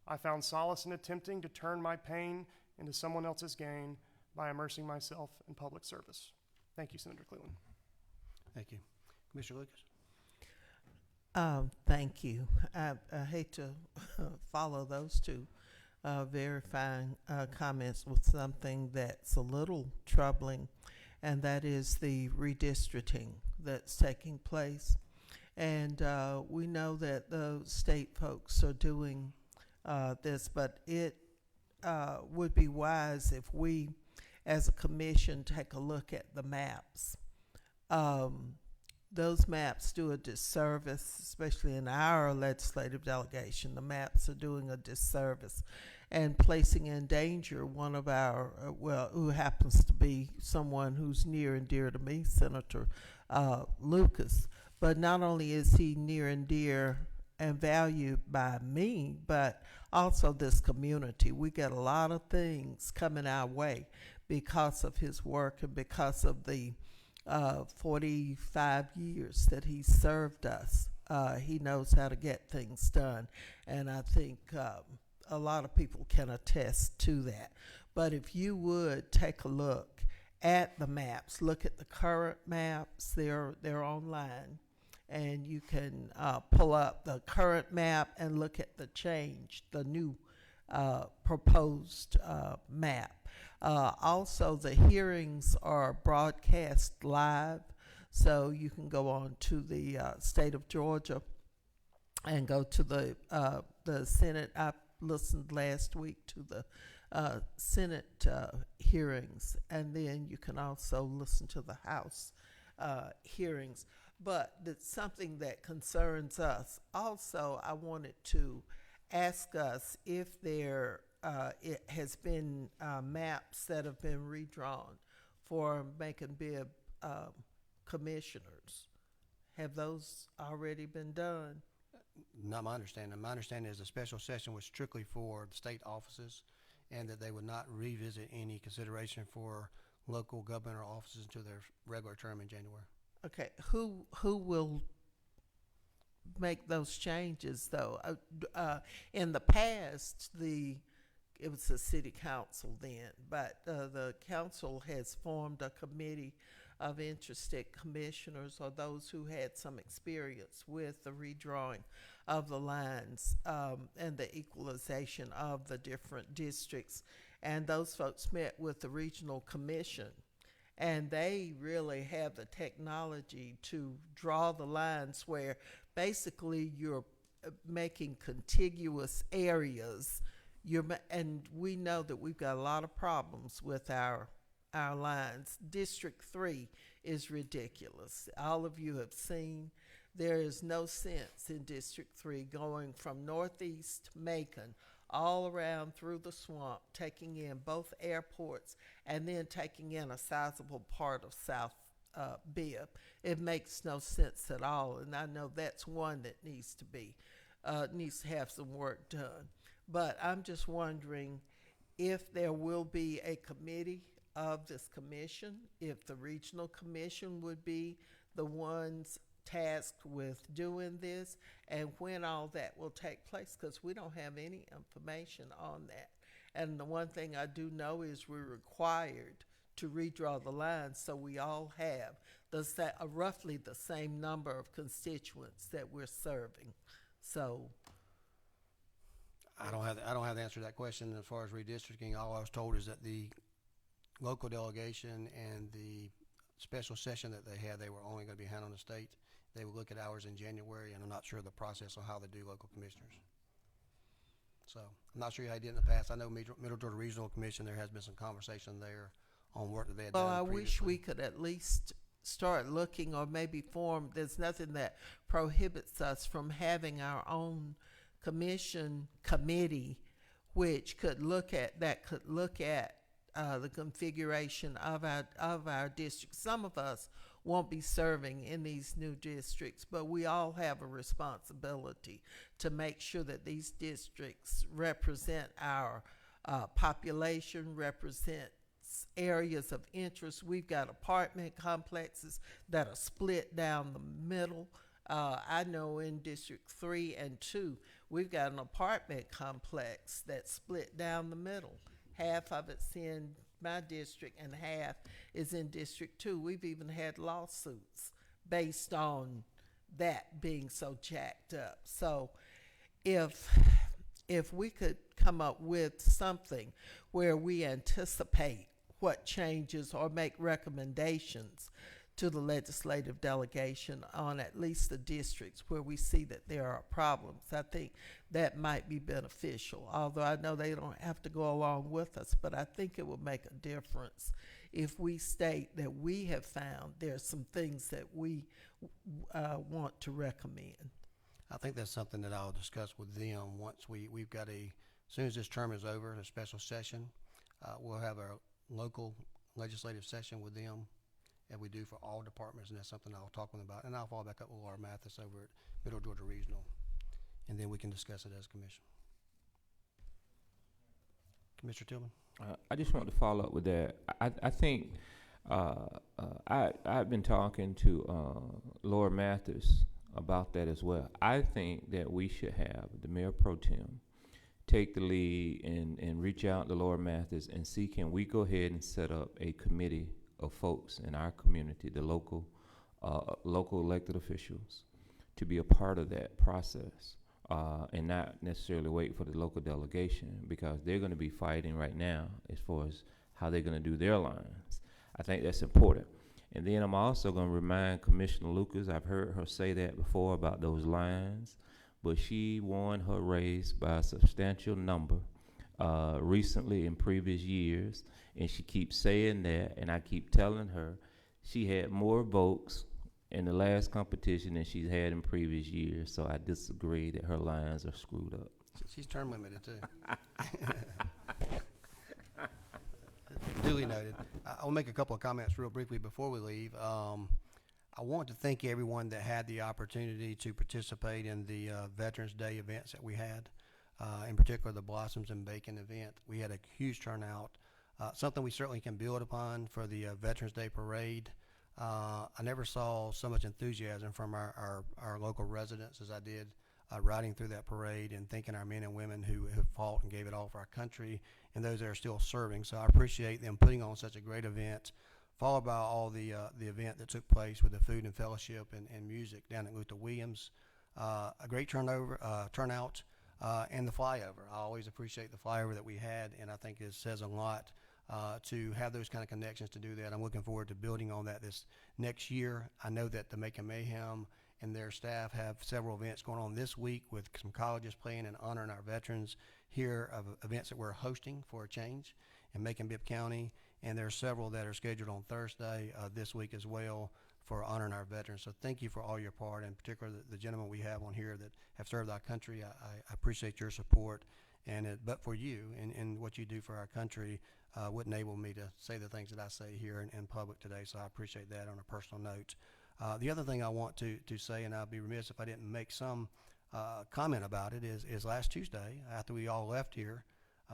I found solace in attempting to turn my pain into someone else's gain by immersing myself in public service. Thank you, Senator Cleland. Thank you. Commissioner Lucas? Thank you. I hate to follow those two, very fine comments with something that's a little troubling, and that is the redistricting that's taking place. And we know that the state folks are doing this, but it would be wise if we, as a commission, take a look at the maps. Those maps do a disservice, especially in our legislative delegation. The maps are doing a disservice and placing in danger one of our, who happens to be someone who's near and dear to me, Senator Lucas. But not only is he near and dear and valued by me, but also this community. We get a lot of things coming our way because of his work and because of the 45 years that he served us. He knows how to get things done, and I think a lot of people can attest to that. But if you would take a look at the maps, look at the current maps, they're online, and you can pull up the current map and look at the change, the new proposed map. Also, the hearings are broadcast live, so you can go on to the state of Georgia and go to the Senate. I listened last week to the Senate hearings, and then you can also listen to the House hearings. But it's something that concerns us. Also, I wanted to ask us if there it has been maps that have been redrawn for Macon-Bibb commissioners. Have those already been done? Not my understanding. My understanding is the special session was strictly for the state offices, and that they would not revisit any consideration for local government offices until their regular term in January. Okay, who will make those changes though? In the past, it was the city council then, but the council has formed a committee of interested commissioners or those who had some experience with the redrawing of the lines and the equalization of the different districts. And those folks met with the regional commission, and they really have the technology to draw the lines where basically you're making contiguous areas. And we know that we've got a lot of problems with our lines. District 3 is ridiculous. All of you have seen there is no sense in District 3 going from northeast Macon all around through the swamp, taking in both airports and then taking in a sizable part of South Bibb. It makes no sense at all, and I know that's one that needs to have some work done. But I'm just wondering if there will be a committee of this commission, if the regional commission would be the ones tasked with doing this, and when all that will take place, because we don't have any information on that. And the one thing I do know is we're required to redraw the lines so we all have roughly the same number of constituents that we're serving. So I don't have the answer to that question as far as redistricting. All I was told is that the local delegation and the special session that they had, they were only going to be handling the state. They would look at ours in January, and I'm not sure of the process on how they do local commissioners. So I'm not sure how they did in the past. I know Middle Georgia Regional Commission, there has been some conversation there on work that they had done I previously. wish we could at least start looking, or maybe form. There's nothing that prohibits us from having our own committee which could look at the configuration of our districts. Some of us won't be serving in these new districts, but we all have a responsibility to make sure that these districts represent our population, represent areas of interest. We've got apartment complexes that are split down the middle. I know in District 3 and 2, we've got an apartment complex that's split down the middle. Half of it's in my district and half is in District 2. We've even had lawsuits based on that being so jacked up. So if we could come come up with something where we anticipate what changes or make recommendations to the legislative delegation on at least the districts where we see that there are problems. I think that might be beneficial, although I know they don't have to go along with us, but I think it will make a difference if we state that we have found there's some things that we want to recommend. I think that's something that I'll discuss with them once we've got as soon as this term is over, a special session, we'll have a local legislative session with them, as we do for all departments, and that's something I'll talk with them about. And I'll follow back up with Laura Mathis over at Middle Georgia Regional, and then we can discuss it as commission. Commissioner Tillman? I just want to follow up with that. I think I've been talking to Laura Mathis about that as well. I think that we should have the Mayor Pro Tem take the lead and reach out to Laura Mathis and see, can we go ahead and set up a committee of folks in our community, the local elected officials, to be a part of that process, and not necessarily wait for the local delegation, because they're going to be fighting right now as far as how they're going to do their lines. I think that's important. And then I'm also going to remind Commissioner Lucas, I've heard her say that before about those lines, but she won her race by a substantial number recently in previous years, and she keeps saying that, and I keep telling her she had more votes in the last competition than she's had in previous years, so I disagree that her lines are screwed up. She's term limited too. Duly noted. I'll make a couple of comments real briefly before we leave. I want to thank everyone that had the opportunity to participate in the Veterans Day events that we had, in particular the Blossoms and Bacon event. We had a huge turnout, something we certainly can build upon for the Veterans Day parade. I never saw so much enthusiasm from our local residents as I did riding through that parade and thanking our men and women who have fought and gave it all for our country, and those that are still serving. So I appreciate them putting on such a great event, followed by all the event that took place with the food and fellowship and music down at Luther Williams. A great turnout, and the flyover. I always appreciate the flyover that we had, and I think it says a lot to have those kind of connections to do that. I'm looking forward to building on that this next year. I know that the Macon Mayhem and their staff have several events going on this week with some colleges playing and honoring our veterans here, of events that we're hosting for a change in Macon-Bibb County, and there are several that are scheduled on Thursday this week as well for honoring our veterans. So thank you for all your part, and particularly the gentlemen we have on here that have served our country. I appreciate your support, and but for you and what you do for our country wouldn't enable me to say the things that I say here in public today, so I appreciate that on a personal note. The other thing I want to say, and I'd be remiss if I didn't make some comment about it, is last Tuesday, after we all left here,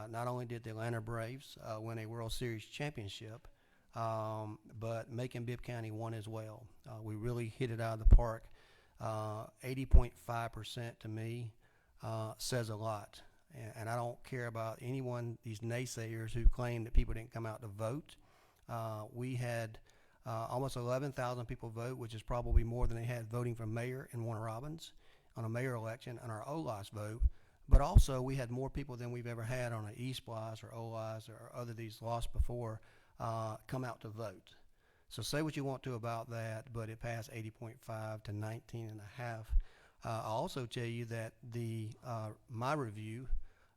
not only did the Atlanta Braves win a World Series championship, but Macon-Bibb County won as well. We really hit it out of the park. 80.5% to me says a lot. And I don't care about anyone, these naysayers who claim that people didn't come out to vote. We had almost 11,000 people vote, which is probably more than they had voting for mayor in Warner Robins on a mayor election on our OLAS vote. But also we had more people than we've ever had on an ESPLAS or OLAS or other these lost before come out to vote. So say what you want to about that, but it passed 80.5 to 19.5. I'll also tell you that my review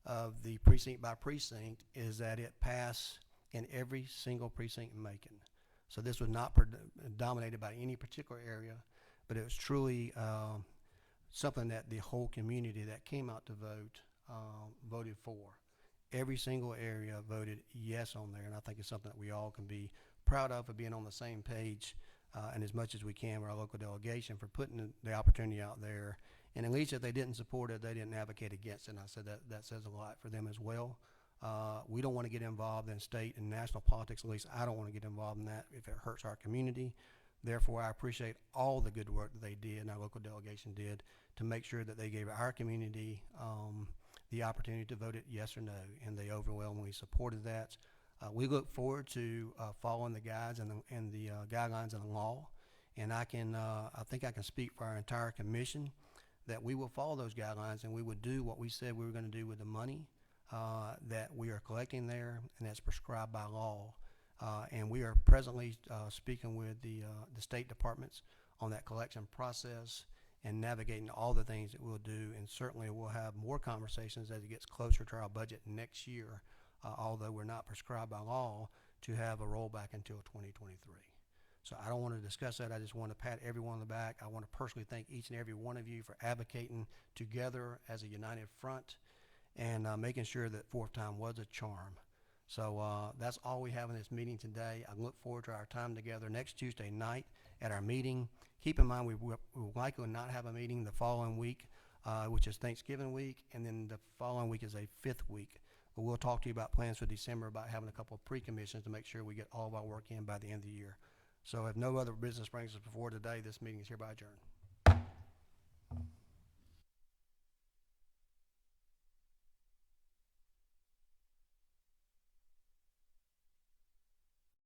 of the precinct by precinct is that it passed in every single precinct in Macon. So this was not dominated by any particular area, but it was truly something that the whole community that came out to vote voted for. Every single area voted yes on there, and I think it's something that we all can be proud of being on the same page, and as much as we can with our local delegation for putting the opportunity out there. And at least if they didn't support it, they didn't advocate against it, and I said that says a lot for them as well. We don't want to get involved in state and national politics. At least I don't want to get involved in that if it hurts our community. Therefore, I appreciate all the good work that they did and our local delegation did to make sure that they gave our community the opportunity to vote it yes or no, and they overwhelmingly supported that. We look forward to following the guides and the guidelines and the law, and I think I can speak for our entire commission that we will follow those guidelines, and we would do what we said we were going to do with the money that we are collecting there, and that's prescribed by law. And we are presently speaking with the state departments on that collection process and navigating all the things that we'll do. And certainly we'll have more conversations as it gets closer to our budget next year, although we're not prescribed by law to have a rollback until 2023. So I don't want to discuss that. I just want to pat everyone on the back. I want to personally thank each and every one of you for advocating together as a united front and making sure that fourth time was a charm. So that's all we have in this meeting today. I look forward to our time together next Tuesday night at our meeting. Keep in mind we will likely not have a meeting the following week, which is Thanksgiving week, and then the following week is a 5th week. But we'll talk to you about plans for December, about having a couple of pre-commissions to make sure we get all of our work in by the end of the year. So if no other business brings us before today, this meeting is hereby adjourned.